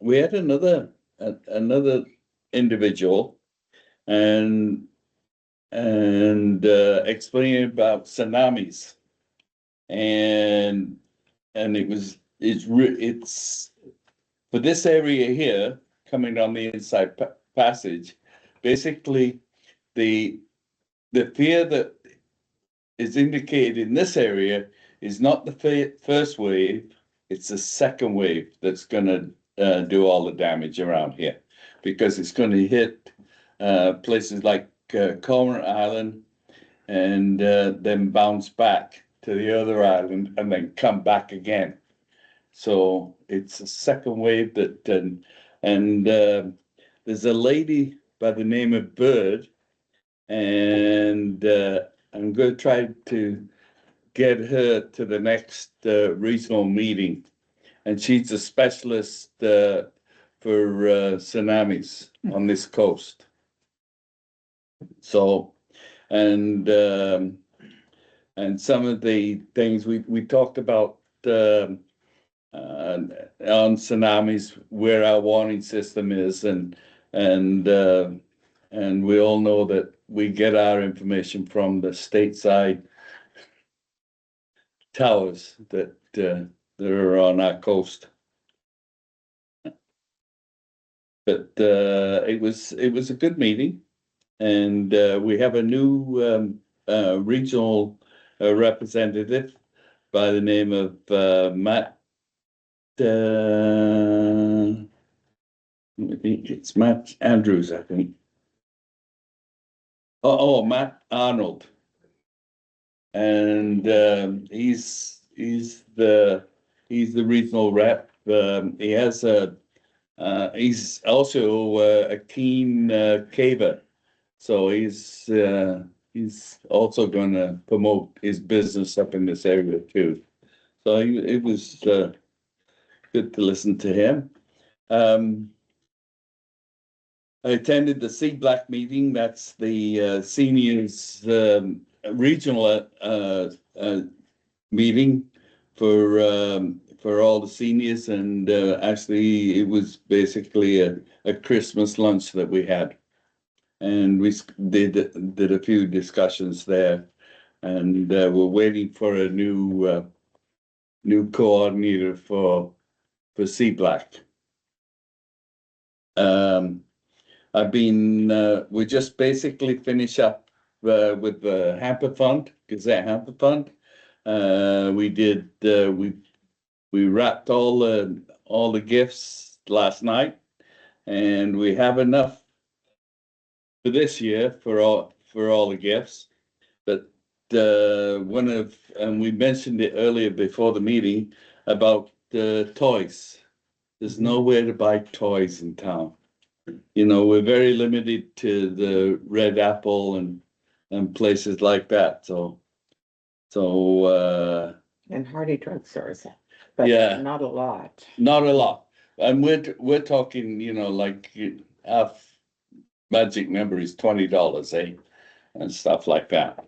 We had another individual and explaining about tsunamis. And it's for this area here, coming on the inside passage, basically the fear that is indicated in this area is not the first wave, it's the second wave that's gonna do all the damage around here. Because it's gonna hit places like Cormorant Island and then bounce back to the other island and then come back again. So it's a second wave that, and there's a lady by the name of Bird, and I'm gonna try to get her to the next regional meeting. And she's a specialist for tsunamis on this coast. So, and some of the things we talked about on tsunamis, where our warning system is, and we all know that we get our information from the stateside towers that are on our coast. But it was a good meeting, and we have a new regional representative by the name of Matt. I think it's Matt Andrews, I think. Matt Arnold. And he's the regional rep. He has he's also a keen caver, so he's also going to promote his business up in this area too. So it was good to listen to him. I attended the CBLAC meeting. That's the seniors regional meeting for all the seniors, and actually it was basically a Christmas lunch that we had, and we did a few discussions there, and we're waiting for a new coordinator for CBLAC. We just basically finish up with the hamper fund, Gazette hamper fund. We wrapped all the gifts last night, and we have enough for this year for all the gifts. But and we mentioned it earlier before the meeting about toys. There's nowhere to buy toys in town. You know, we're very limited to the Red Apple and places like that. So And Hardy drugstores, but Yeah. not a lot. not a lot. And we're talking, you know, like our magic number is $20, and stuff like that.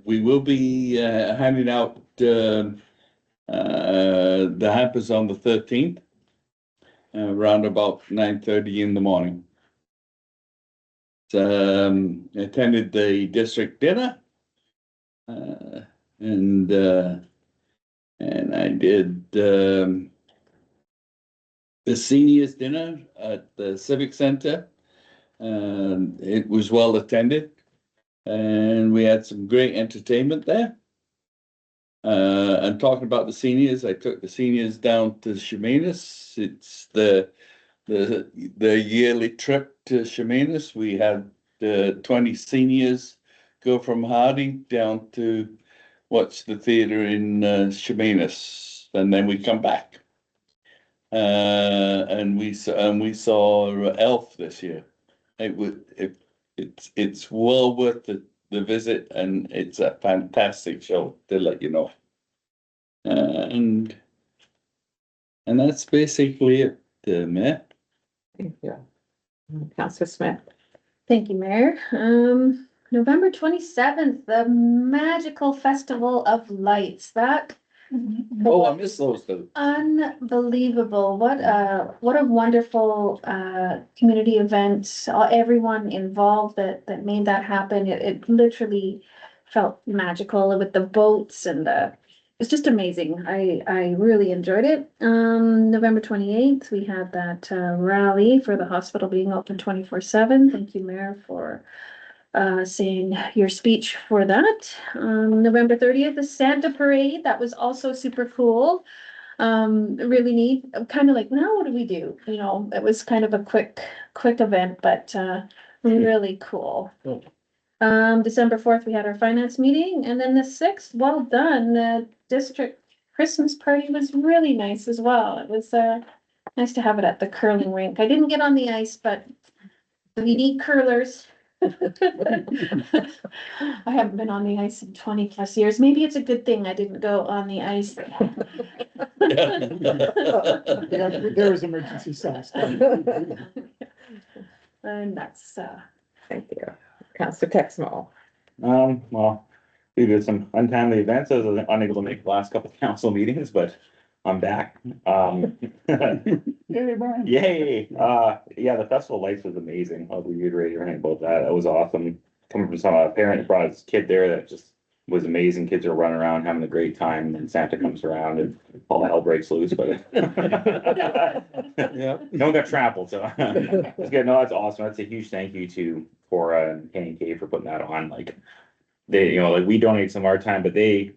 We will be handing out the hampers on the 13th, around about 9:30 in the morning. Attended the district dinner, and I did the seniors dinner at the Civic Center. It was well attended, and we had some great entertainment there. And talking about the seniors, I took the seniors down to Chemainus. It's the yearly trip to Chemainus. We had 20 seniors go from Hardy down to watch the theater in Chemainus, and then we come back. And we saw Elf this year. It's well worth the visit, and it's a fantastic show, to let you know. And that's basically it, Matt. Thank you. Counselor Smith. Thank you, Mayor. November 27th, the Magical Festival of Lights. That Oh, I miss those two. unbelievable. What a wonderful community event. Everyone involved that made that happen. It literally felt magical with the boats and it's just amazing. I really enjoyed it. November 28th, we had that rally for the hospital being open 24/7. Thank you, Mayor, for saying your speech for that. November 30th, the Santa Parade. That was also super cool. Really neat. Kind of like, now what do we do? You know, it was kind of a quick event, but really cool. December 4th, we had our finance meeting, and then the 6th, well done. The district Christmas party was really nice as well. It was nice to have it at the curling rink. I didn't get on the ice, but we need curlers. I haven't been on the ice in 20+ years. Maybe it's a good thing I didn't go on the ice. There was emergency sauce. And that's Thank you. Counselor Texmo. Well, due to some untimely events, I was unable to make the last couple of council meetings, but I'm back. Hey, Brian. Yay, yeah, the Festival of Lights was amazing. I'll reiterate everything about that. That was awesome. Coming from some parent that brought his kid there, that just was amazing. Kids are running around having a great time, and Santa comes around and all the hell breaks loose, but Yeah. no one got trampled, so it's good. No, that's awesome. That's a huge thank you to Cora and K&K for putting that on. Like they, like we donate some of our time, but they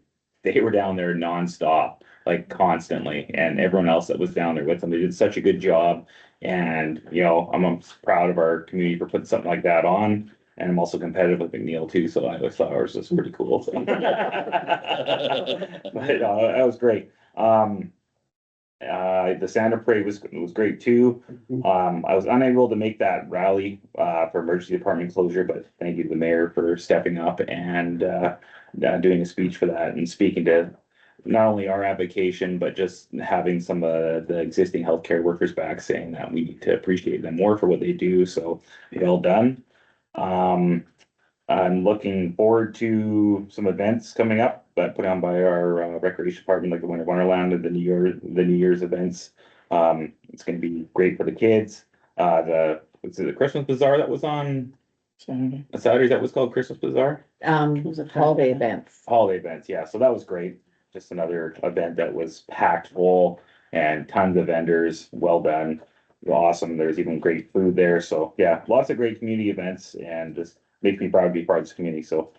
were down there nonstop, like constantly, and everyone else that was down there with them, they did such a good job. And I'm proud of our community for putting something like that on. And I'm also competitive with McNeil too, so I always thought ours was pretty cool. So. But that was great. The Santa Parade was great too. I was unable to make that rally for emergency department closure, but thank you to the mayor for stepping up and doing a speech for that and speaking to not only our application, but just having some of the existing healthcare workers back, saying that we need to appreciate them more for what they do. So well done. I'm looking forward to some events coming up, put on by our recreation department, like the Winter Wonderland and the New Year's events. It's going to be great for the kids. The Christmas Bazaar that was on Saturday, that was called Christmas Bazaar. Holiday events. Holiday events, yeah. So that was great. Just another event that was packed full and tons of vendors. Well done. Awesome. There's even great food there. So yeah, lots of great community events, and just makes me proud to be part of this community. So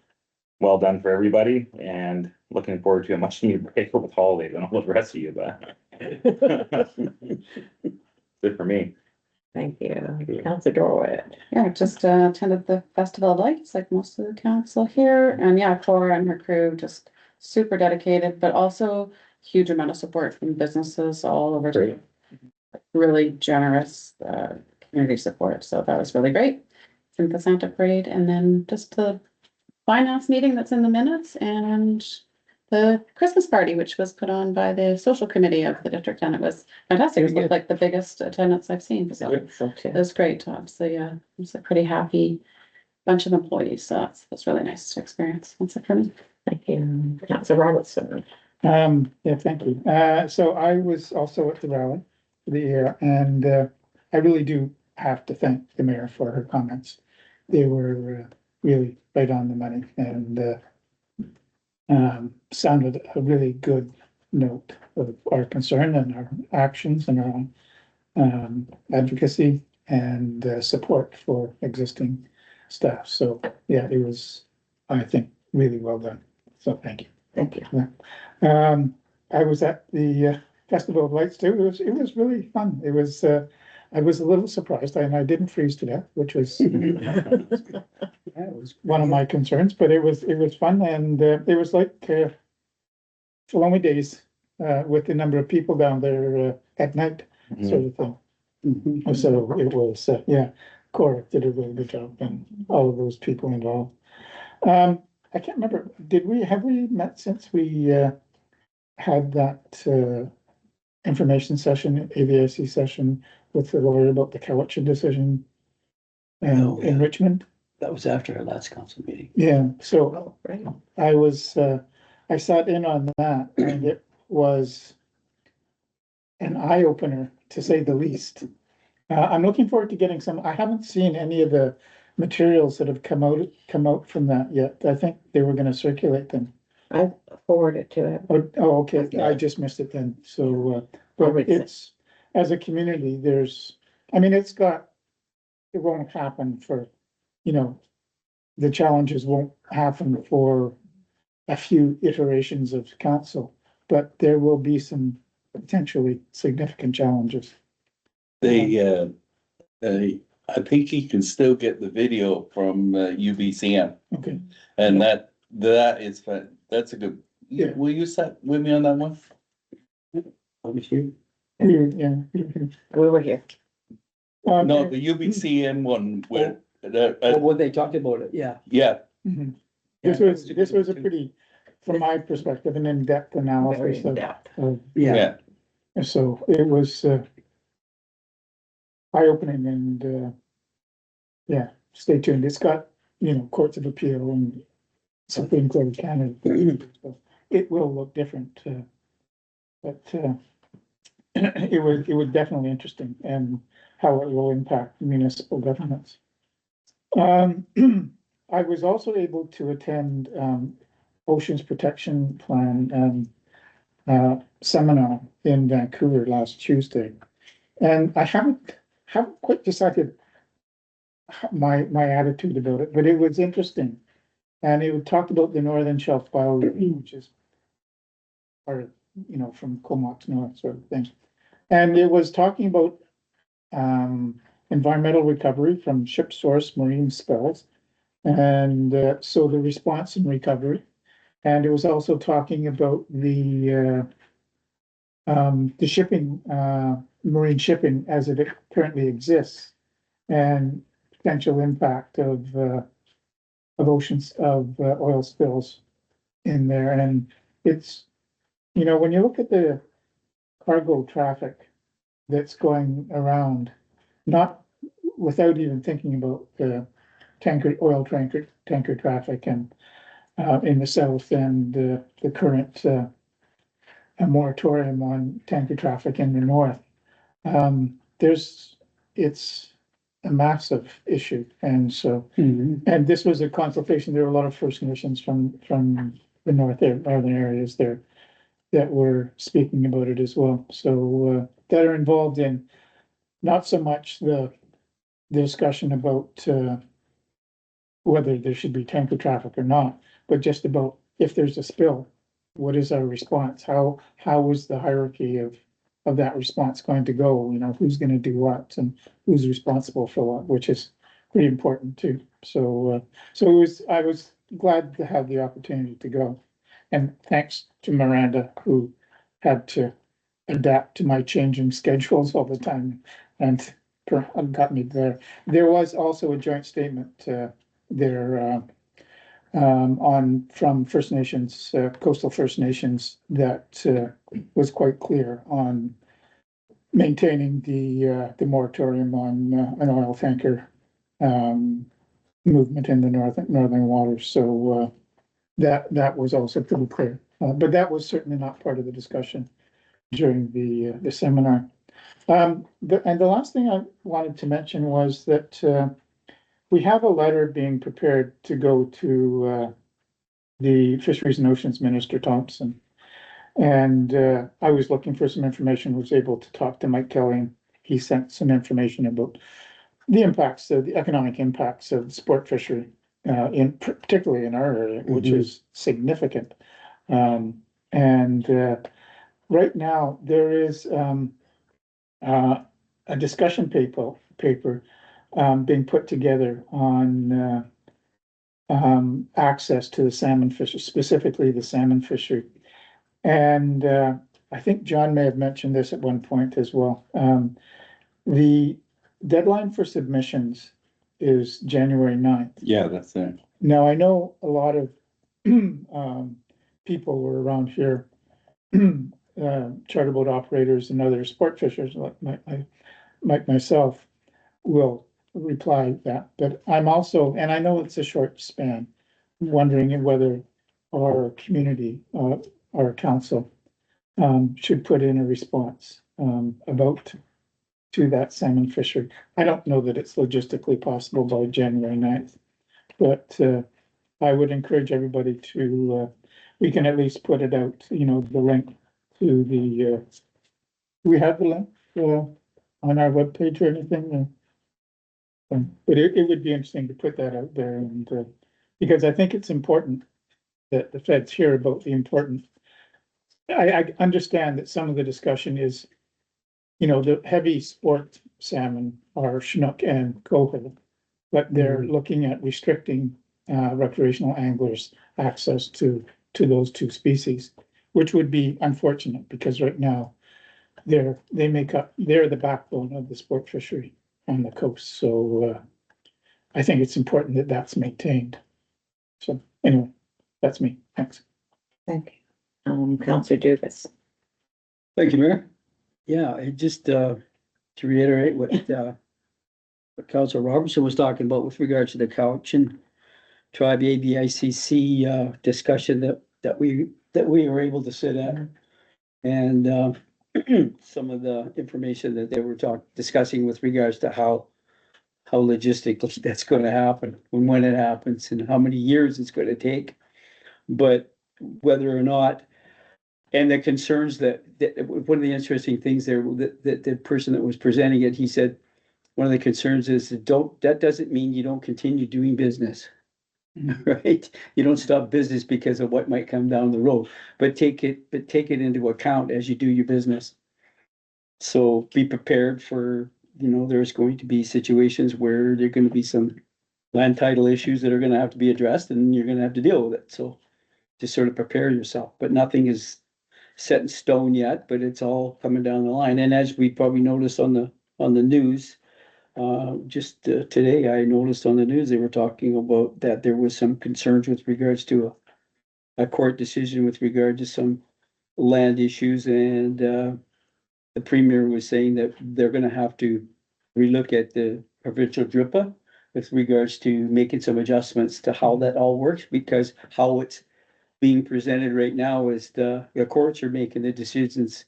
well done for everybody, and looking forward to a much needed break with holidays and all the rest of you, but good for me. Thank you. Counselor Dorwit. Yeah, just attended the Festival of Lights like most of the council here, and yeah, Cora and her crew just super dedicated, but also huge amount of support from businesses all over. Great. Really generous community support, so that was really great. From the Santa Parade, and then just the finance meeting that's in the minutes, and the Christmas party, which was put on by the social committee of the district, and it was fantastic. It looked like the biggest attendance I've seen, so it was great. Obviously, it was a pretty happy bunch of employees, so that's really nice to experience. That's it for me. Thank you. Counselor Robertson. Yeah, thank you. So I was also at the rally for the year, and I really do have to thank the mayor for her comments. They were really right on the money, and sounded a really good note of our concern and our actions and our advocacy and support for existing staff. So yeah, it was, I think, really well done. So thank you. Thank you. I was at the Festival of Lights too. It was really fun. It was I was a little surprised, and I didn't freeze to death, which was it was one of my concerns. But it was fun, and it was like Salome Days with the number of people down there at night, sort of thing. Mhm. So it was yeah. Cora did a really good job, and all of those people involved. I can't remember. Have we met since we had that information session, AVIC session with the lawyer about the Cowichan decision Oh, in yeah. Richmond. That was after our last council meeting. Yeah, so Oh, right. I sat in on that and it was an eye opener, to say the least. I'm looking forward to getting some, I haven't seen any of the materials that have come out from that yet. I think they were gonna circulate them. I forwarded to him. Okay, I just missed it then, so, I'll but read it. it's, as a community, it won't happen for, the challenges won't happen for a few iterations of council, but there will be some potentially significant challenges. They, I think you can still get the video from UBCM, Okay, and that is fun. That's a good. Yeah. Will you sit with me on that one? Was you? yeah. We were here. No, the UBCM one where, Oh, when they talked about it, yeah. yeah, Mhm. Yeah, This was a pretty, from my perspective, an in-depth Very analysis in of, depth. Yeah, yeah. so it was, eye-opening and, yeah, stay tuned. It's got, courts of appeal and Supreme Court of Canada. So it will look different, but, it was definitely interesting and how it will impact municipal governments. I was also able to attend, Oceans Protection Plan, seminar in Vancouver last Tuesday. And I haven't quite decided my attitude about it, but it was interesting. And it talked about the Northern Shelf Bioregion, which is part of, from Comox North sort of thing. And it was talking about environmental recovery from ship source marine spills. And so the response and recovery. And it was also talking about the shipping, marine shipping as it currently exists. And potential impact of oceans, of oil spills in there. And it's, when you look at the cargo traffic that's going around, not without even thinking about the oil tanker traffic and in the south and the current a moratorium on tanker traffic in the north. It's a massive issue, and so, Mhm. and this was a consultation. There were a lot of First Nations from the northern areas there that were speaking about it as well. So that are involved in not so much the discussion about whether there should be tanker traffic or not, but just about if there's a spill, what is our response? How is the hierarchy of that response going to go? Who's going to do what and who's responsible for what, which is pretty important too. So I was glad to have the opportunity to go. And thanks to Miranda, who had to adapt to my changing schedules all the time and got me there. There was also a joint statement there from First Nations, coastal First Nations, that was quite clear on maintaining the moratorium on an oil tanker movement in the northern waters. So that was also pretty clear. But that was certainly not part of the discussion during the seminar. And the last thing I wanted to mention was that we have a letter being prepared to go to the Fisheries and Oceans Minister Thompson. And I was looking for some information, was able to talk to Mike Kelly, and he sent some information about the impacts, the economic impacts of sport fishery, particularly in our area, which is significant. Right now there is a discussion paper being put together on access to the salmon fishery, specifically the salmon fishery. And I think John may have mentioned this at one point as well. The deadline for submissions is January 9th. Yeah, that's it. Now, I know a lot of people were around here, charter boat operators and other sport fishers, like myself will reply that, but I'm also, and I know it's a short span, wondering whether our community, our council, should put in a response, about to that salmon fishery. I don't know that it's logistically possible by January 9th, but, I would encourage everybody to, we can at least put it out, the link to the, we have the link, on our webpage or anything? But it would be interesting to put that out there and, because I think it's important that the feds hear about the important. I understand that some of the discussion is, the heavy sport salmon are Chinook and coho, but they're looking at restricting recreational anglers' access to those two species, which would be unfortunate because right now they're the backbone of the sport fishery on the coast. So I think it's important that that's maintained. So anyway, that's me. Thanks. Thank you. Counselor Dugas. Thank you, Mayor. Yeah, just to reiterate what Councilor Robertson was talking about with regards to the Cowichan Tribe ABICC discussion that we were able to sit at. And some of the information that they were discussing with regards to how logistically that's gonna happen, and when it happens, and how many years it's gonna take. But whether or not, and the concerns that one of the interesting things there, that the person that was presenting it, he said, one of the concerns is that doesn't mean you don't continue doing business. Right? You don't stop business because of what might come down the road, but take it into account as you do your business. So be prepared for, there's going to be situations where there are going to be some land title issues that are going to have to be addressed, and you're going to have to deal with it. So just sort of prepare yourself, but nothing is set in stone yet, but it's all coming down the line. And as we probably noticed on the news, just today, I noticed on the news, they were talking about that there was some concerns with regards to a court decision with regard to some land issues, and the premier was saying that they're gonna have to relook at the provincial DRIPA with regards to making some adjustments to how that all works, because how it's being presented right now is the courts are making the decisions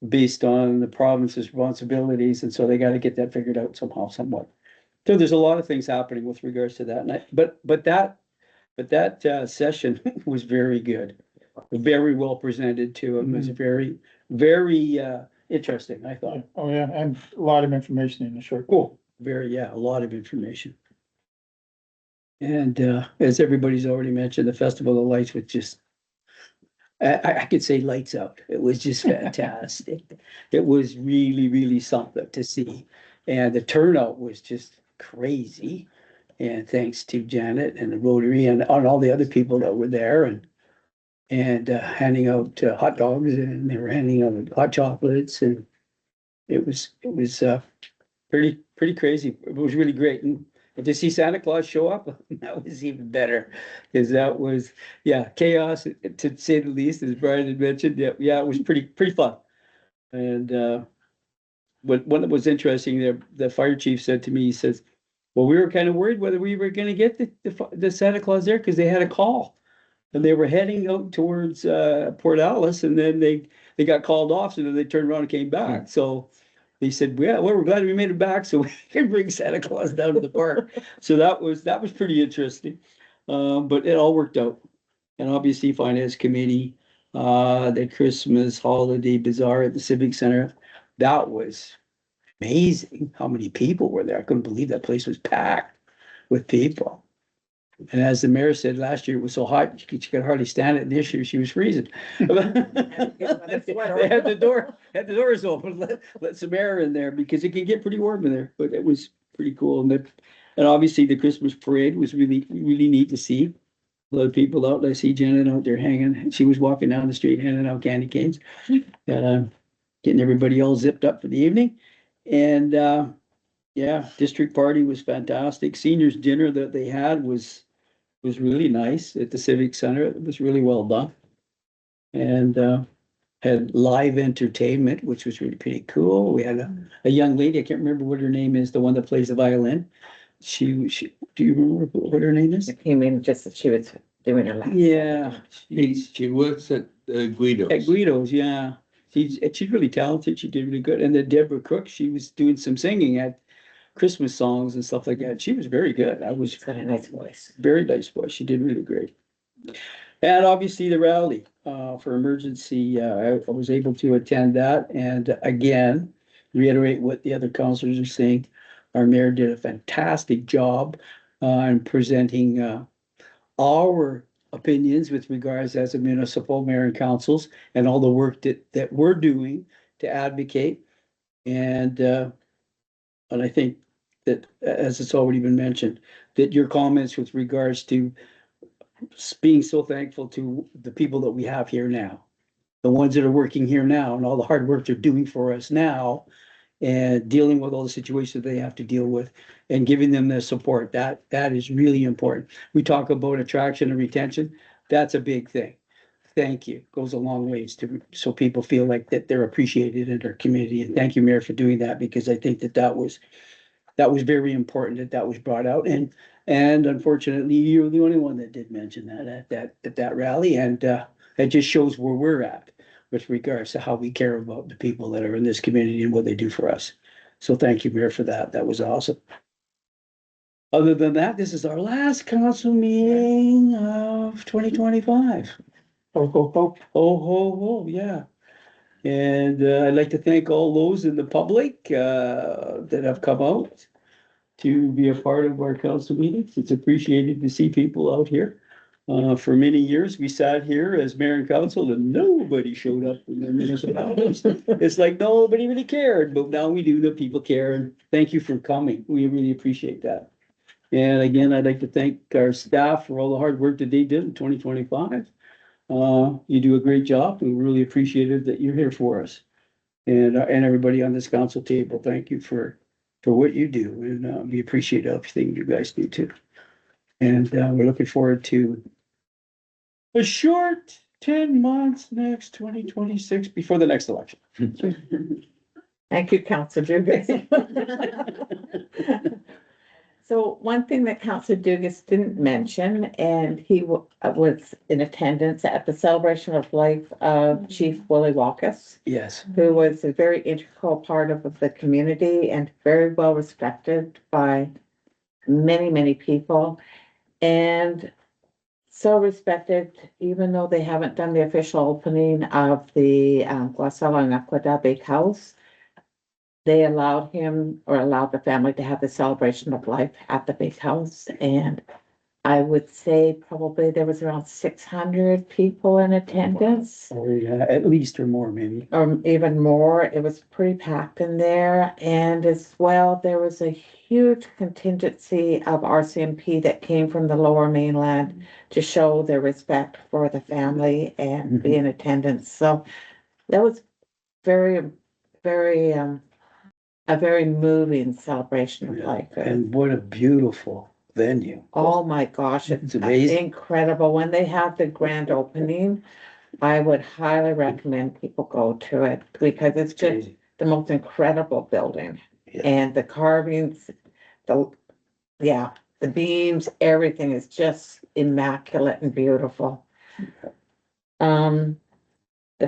based on the province's responsibilities, and so they gotta get that figured out somehow, somewhat. So there's a lot of things happening with regards to that, and but that session was very good. Very well presented too. It was very, very interesting, I thought. Oh, yeah, and a lot of information in a short. Cool. A lot of information. And as everybody's already mentioned, the Festival of Lights was just, I could say lights out. It was just fantastic. It was really, really something to see. And the turnout was just crazy. And thanks to Janet and the Rotary and all the other people that were there, and handing out hot dogs, and they were handing out hot chocolates, and it was pretty crazy. It was really great. And to see Santa Claus show up, that was even better, because that was, chaos to say the least, as Brian had mentioned. Yeah, it was pretty fun. And what was interesting, the fire chief said to me, he says, well, we were kind of worried whether we were going to get the Santa Claus there, because they had a call and they were heading out towards Port Alice, and then they got called off, so then they turned around and came back. So they said, well, we're glad we made it back so we can bring Santa Claus down to the park. So that was pretty interesting. But it all worked out. And obviously Finance Committee, the Christmas holiday bazaar at the Civic Center, that was amazing how many people were there. I couldn't believe that place was packed with people. And as the mayor said, last year it was so hot, she could hardly stand it. And this year she was freezing. They had the doors open, let some air in there, because it can get pretty warm in there, but it was pretty cool. And obviously the Christmas parade was really, really neat to see. A lot of people out. I see Janet out there hanging. She was walking down the street handing out candy canes. And getting everybody all zipped up for the evening. And district party was fantastic. Seniors dinner that they had was really nice at the Civic Center. It was really well done. And had live entertainment, which was really pretty cool. We had a young lady, I can't remember what her name is, the one that plays the violin. She, do you remember what her name is? You mean just that she was doing her last? Yeah. She works at Guido's. At Guido's, yeah. She's really talented. She did really good. And then Deborah Cook, she was doing some singing at Christmas songs and stuff like that. She was very good. She's got a nice voice. Very nice voice. She did really great. And obviously the rally for emergency, I was able to attend that. And again, reiterate what the other councilors are saying. Our mayor did a fantastic job in presenting our opinions with regards as a municipal mayor and councils and all the work that we're doing to advocate. And I think that, as it's already been mentioned, that your comments with regards to being so thankful to the people that we have here now, the ones that are working here now and all the hard work they're doing for us now and dealing with all the situations they have to deal with and giving them the support, that is really important. We talk about attraction and retention. That's a big thing. Thank you. Goes a long ways so people feel like that they're appreciated in our community. And thank you, Mayor, for doing that, because I think that was very important that was brought out. And unfortunately, you're the only one that did mention that at that rally. And it just shows where we're at with regards to how we care about the people that are in this community and what they do for us. So thank you, Mayor, for that. That was awesome. Other than that, this is our last council meeting of 2025. Ho, ho, ho. Oh, ho, ho, yeah. And I'd like to thank all those in the public that have come out to be a part of our council meetings. It's appreciated to see people out here. For many years, we sat here as mayor and council and nobody showed up in their municipalities. It's like nobody really cared, but now we do, the people care, and thank you for coming. We really appreciate that. And again, I'd like to thank our staff for all the hard work that they did in 2025. You do a great job. We really appreciate it that you're here for us. And everybody on this council table, thank you for what you do, and we appreciate everything you guys do too. And we're looking forward to a short 10 months next 2026 before the next election. Thank you, Councilor Dugas. So one thing that Councilor Dugas didn't mention, and he was in attendance at the celebration of life of Chief Willie Walkus, Yes. who was a very integral part of the community and very well respected by many, many people. And so respected, even though they haven't done the official opening of the Guasala and Aquada Big House, they allowed the family to have the celebration of life at the big house. And I would say probably there was around 600 people in attendance. Or at least or more, maybe. Or even more. It was pretty packed in there. And as well, there was a huge contingency of RCMP that came from the Lower Mainland to show their respect for the family and be in attendance. So that was very, very, a very moving celebration of life. And what a beautiful venue. Oh my gosh, It's it's amazing. incredible. When they have the grand opening, I would highly recommend people go to it because it's just Amazing. the most incredible building. Yeah. And the carvings, the beams, everything is just immaculate and beautiful. The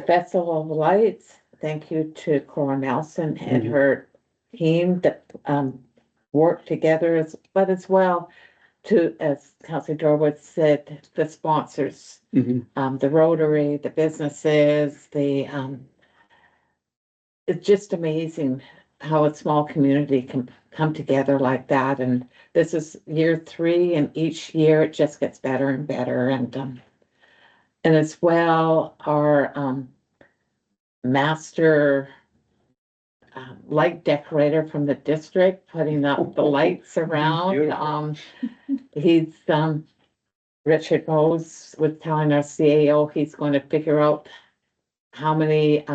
Festival of Lights, thank you to Cora Nelson and her team that worked together, but as well to, as Councilor Dorwood said, the sponsors, the Rotary, the businesses, it's just amazing how a small community can come together like that. And this is year 3, and each year it just gets better and better. And as well, our master light decorator from the district putting up the lights around. He's Richard Bose was telling our CAO he's going to figure out how many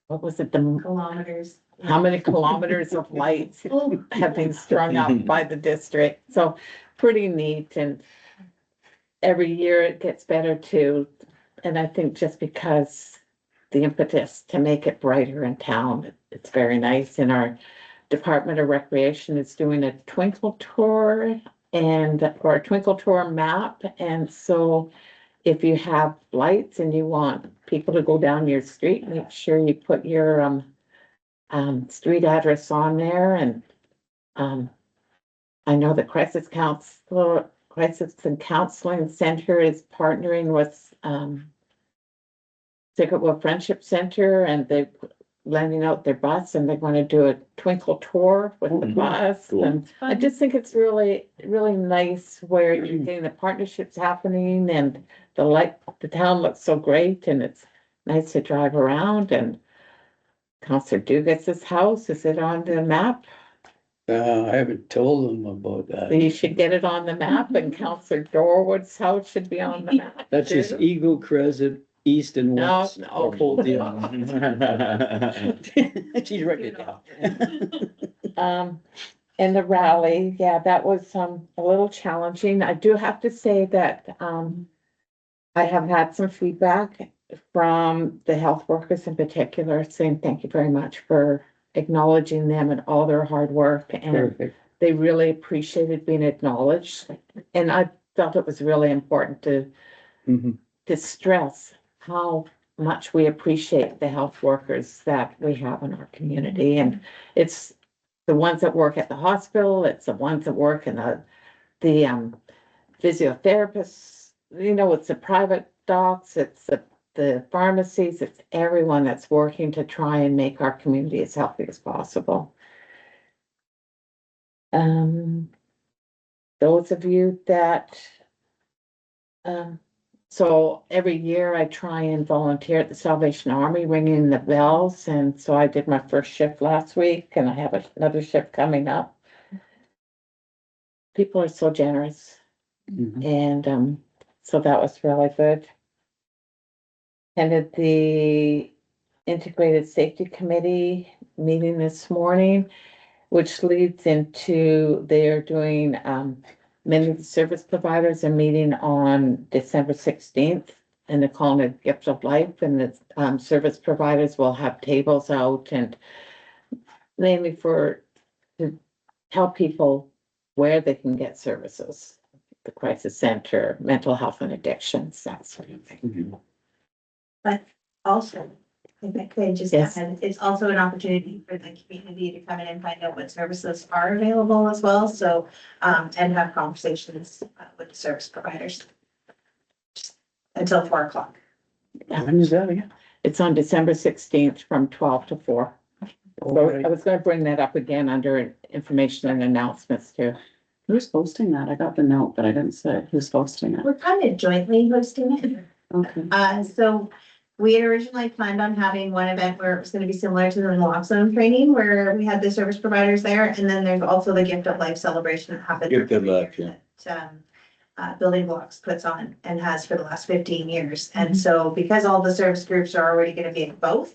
what was it, Kilometers. how many kilometers of lights have been strung up by the district. So pretty neat, and every year it gets better too. And I think just because the impetus to make it brighter in town. It's very nice, and our Department of Recreation is doing a twinkle tour or a twinkle tour map, and so if you have lights and you want people to go down your street, make sure you put your street address on there, and I know the Crisis and Counseling Center is partnering with Sickle Friendship Center, and they're lending out their bus, and they're gonna do a twinkle tour with the cool. bus. Cool. And I just think it's really, really nice where you're getting the partnerships happening, and the town looks so great, and it's nice to drive around. And Counselor Dugas's house, is it on the map? I haven't told them about that. You should get it on the map, and Counselor Dorwood's house should be on the map. That's just too. Eagle Crescent, east and No, west. no. The whole deal. She's writing it down. And the rally, yeah, that was, a little challenging. I do have to say that, I have had some feedback from the health workers in particular, saying thank you very much for acknowledging them and all their hard work, and Perfect. they really appreciated being acknowledged. And I felt it was really important Mhm. to stress how much we appreciate the health workers that we have in our community. And it's the ones that work at the hospital, it's the ones that work in the physiotherapists, it's the private docs, it's the pharmacies, it's everyone that's working to try and make our community as healthy as possible. Those of you that, so every year I try and volunteer at the Salvation Army ringing the bells, and so I did my first shift last week, and I have another shift coming up. People are so generous, Mhm. and so that was really good. And at the Integrated Safety Committee meeting this morning, which leads into they're doing, many of the service providers are meeting on December 16th, and they're calling it Gift of Life, and the service providers will have tables out, and mainly to help people where they can get services, the crisis center, mental health and addictions, that sort of thing. Mhm. But also, if I could just Yes. add, it's also an opportunity for the community to come in and find out what services are available as well, so, and have conversations with the service providers. Until 4 o'clock. When is that again? It's on December 16th from 12 to 4. So I was gonna bring that up again under information and announcements too. Who's hosting that? I got the note, but I didn't say who's hosting it. We're kind of jointly hosting it. Okay. So we had originally planned on having one event where it was gonna be similar to the naloxone training, where we had the service providers there, and then there's also the Gift of Life celebration that happens. Gift of every Life, year that, Building Blocks puts on and has for the last 15 years. And so because all the service groups are already gonna be at both,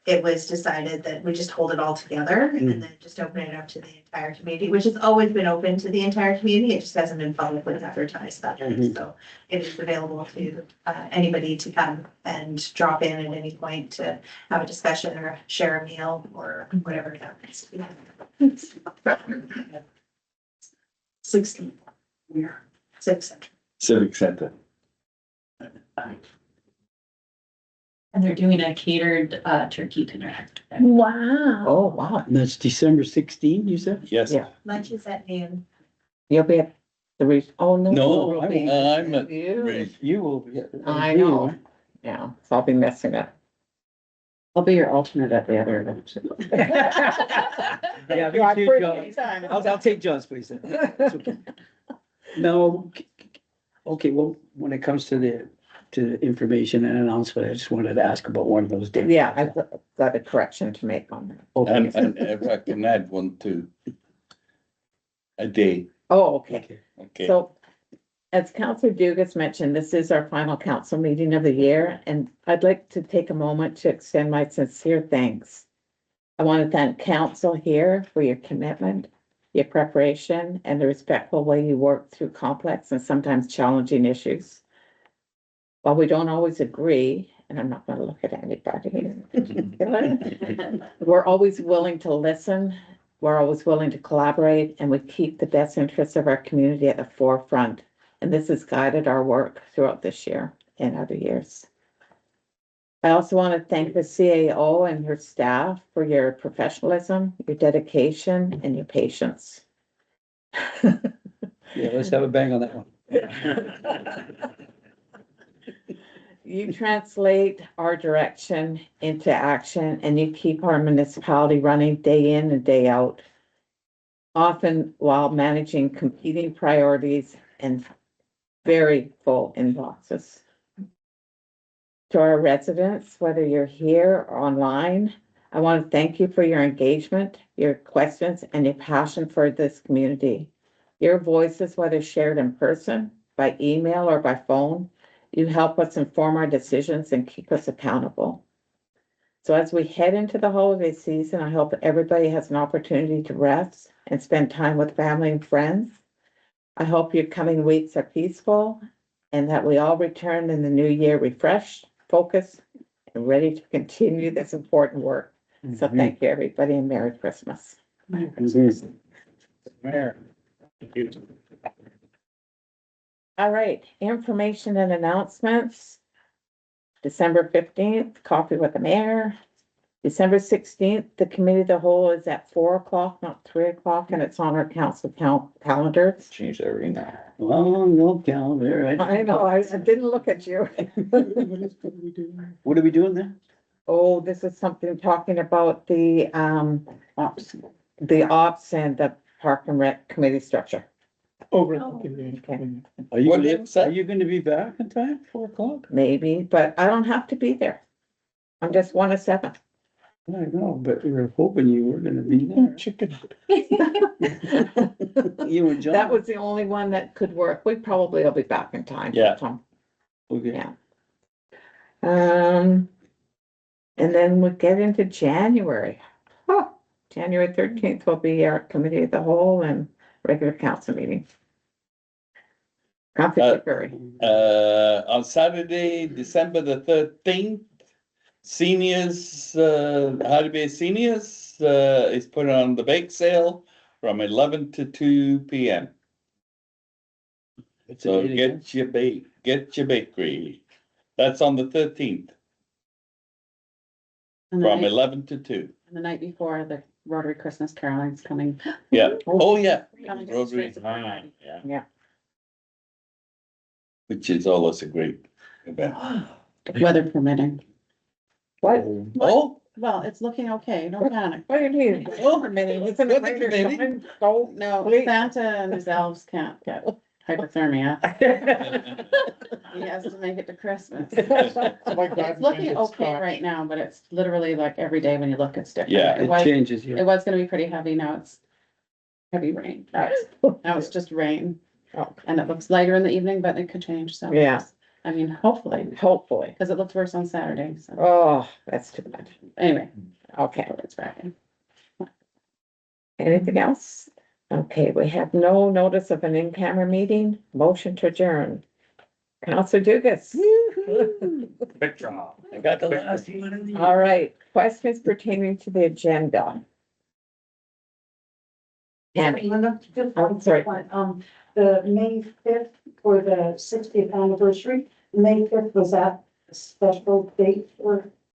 it was decided that we just hold it all together and then just open it up to the entire community, which has always been open to the entire community. It just hasn't been publicly advertised that way. Mhm. So it is available to anybody to come and drop in at any point to have a discussion or share a meal or whatever it happens to be. 16. We're 6. Civic Center. And they're doing a catered turkey dinner. Wow. Oh, wow. And that's December 16, you said? Yes. Yeah. Lunch is at noon. You'll be at oh, no. No, you'll I be- I'm at- You- You will be. I know. Yeah, so I'll be missing it. I'll be your alternate at the other event. Yeah, You are me too, free John. anytime. I'll take John's place then. It's okay. No, okay, well, when it comes to the information and announcement, I just wanted to ask about one of those days. Yeah, I've got a correction to make on that. Okay. And if I can add one too. A day, Oh, okay. Okay. okay. So, as Councillor Dugas mentioned, this is our final council meeting of the year, and I'd like to take a moment to extend my sincere thanks. I want to thank council here for your commitment, your preparation, and the respectful way you work through complex and sometimes challenging issues. While we don't always agree, and I'm not gonna look at anybody. We're always willing to listen, we're always willing to collaborate, and we keep the best interests of our community at the forefront. And this has guided our work throughout this year and other years. I also want to thank the CAO and her staff for your professionalism, your dedication, and your patience. Yeah, let's have a bang on that one. You translate our direction into action and you keep our municipality running day in and day out, often while managing competing priorities and very full inboxes. To our residents, whether you're here or online, I want to thank you for your engagement, your questions, and your passion for this community. Your voices, whether shared in person, by email, or by phone, you help us inform our decisions and keep us accountable. So as we head into the holiday season, I hope everybody has an opportunity to rest and spend time with family and friends. I hope your coming weeks are peaceful and that we all return in the new year refreshed, focused, and ready to continue this important work. So thank you, everybody, and Merry Christmas. Mhm. Mayor. All right, information and announcements. December 15th, coffee with the mayor. December 16th, the committee of the whole is at 4 o'clock, not 3 o'clock, and it's on our council calendar. Change that right now. Well, no calendar, right? I know, I didn't look at you. What are we doing there? Oh, this is something talking about the ops and the park and rec committee structure. Over. Okay. Are you gonna be back in time, 4 o'clock? Maybe, but I don't have to be there. I'm just 1 of 7. I know, but we were hoping you were gonna be there. Chicken. You and John. That was the only one that could work. We probably will be back in time. Yeah. Tom. Okay. Yeah. And then we get into January. Huh. January 13th will be our committee of the whole and regular council meeting. February. On Saturday, December the 13th, seniors, how to be a seniors, is put on the bake sale from 11 to 2 p.m. It's So a date again. get your bakery. That's on the 13th, And from 11 to 2. the night before, the Rotary Christmas caroling's coming. Yeah, oh, yeah. Coming to the Rotary, streets of Rotary. Yeah. which is always a great event. Weather permitting. What? Oh, Well, it's looking okay, no panic. What do you mean? Oh, Permitting, isn't weather it later permitting. time? Oh, No, Wait. Santa and his elves can't get hypothermia. He has to make it to Christmas. It's looking okay right now, but it's literally like every day when you look, it's different. Yeah. It It was, changes, yeah. it was gonna be pretty heavy, now it's heavy rain. Now it's just rain. Oh. And it looks lighter in the evening, but it could change, so. Yeah. I mean, hopefully, Hopefully. because it looked worse on Saturday, so, Oh, that's too bad. anyway, Okay, it's Friday. anything else? Okay, we have no notice of an in-camera meeting. Motion to adjourn. Council Dugas. Quick draw. I got the last one. All right, questions pertaining to the agenda. Tammy, Linda, just Oh, one sorry. quick one. The May 5th for the 60th anniversary, May 5th, was that a special date for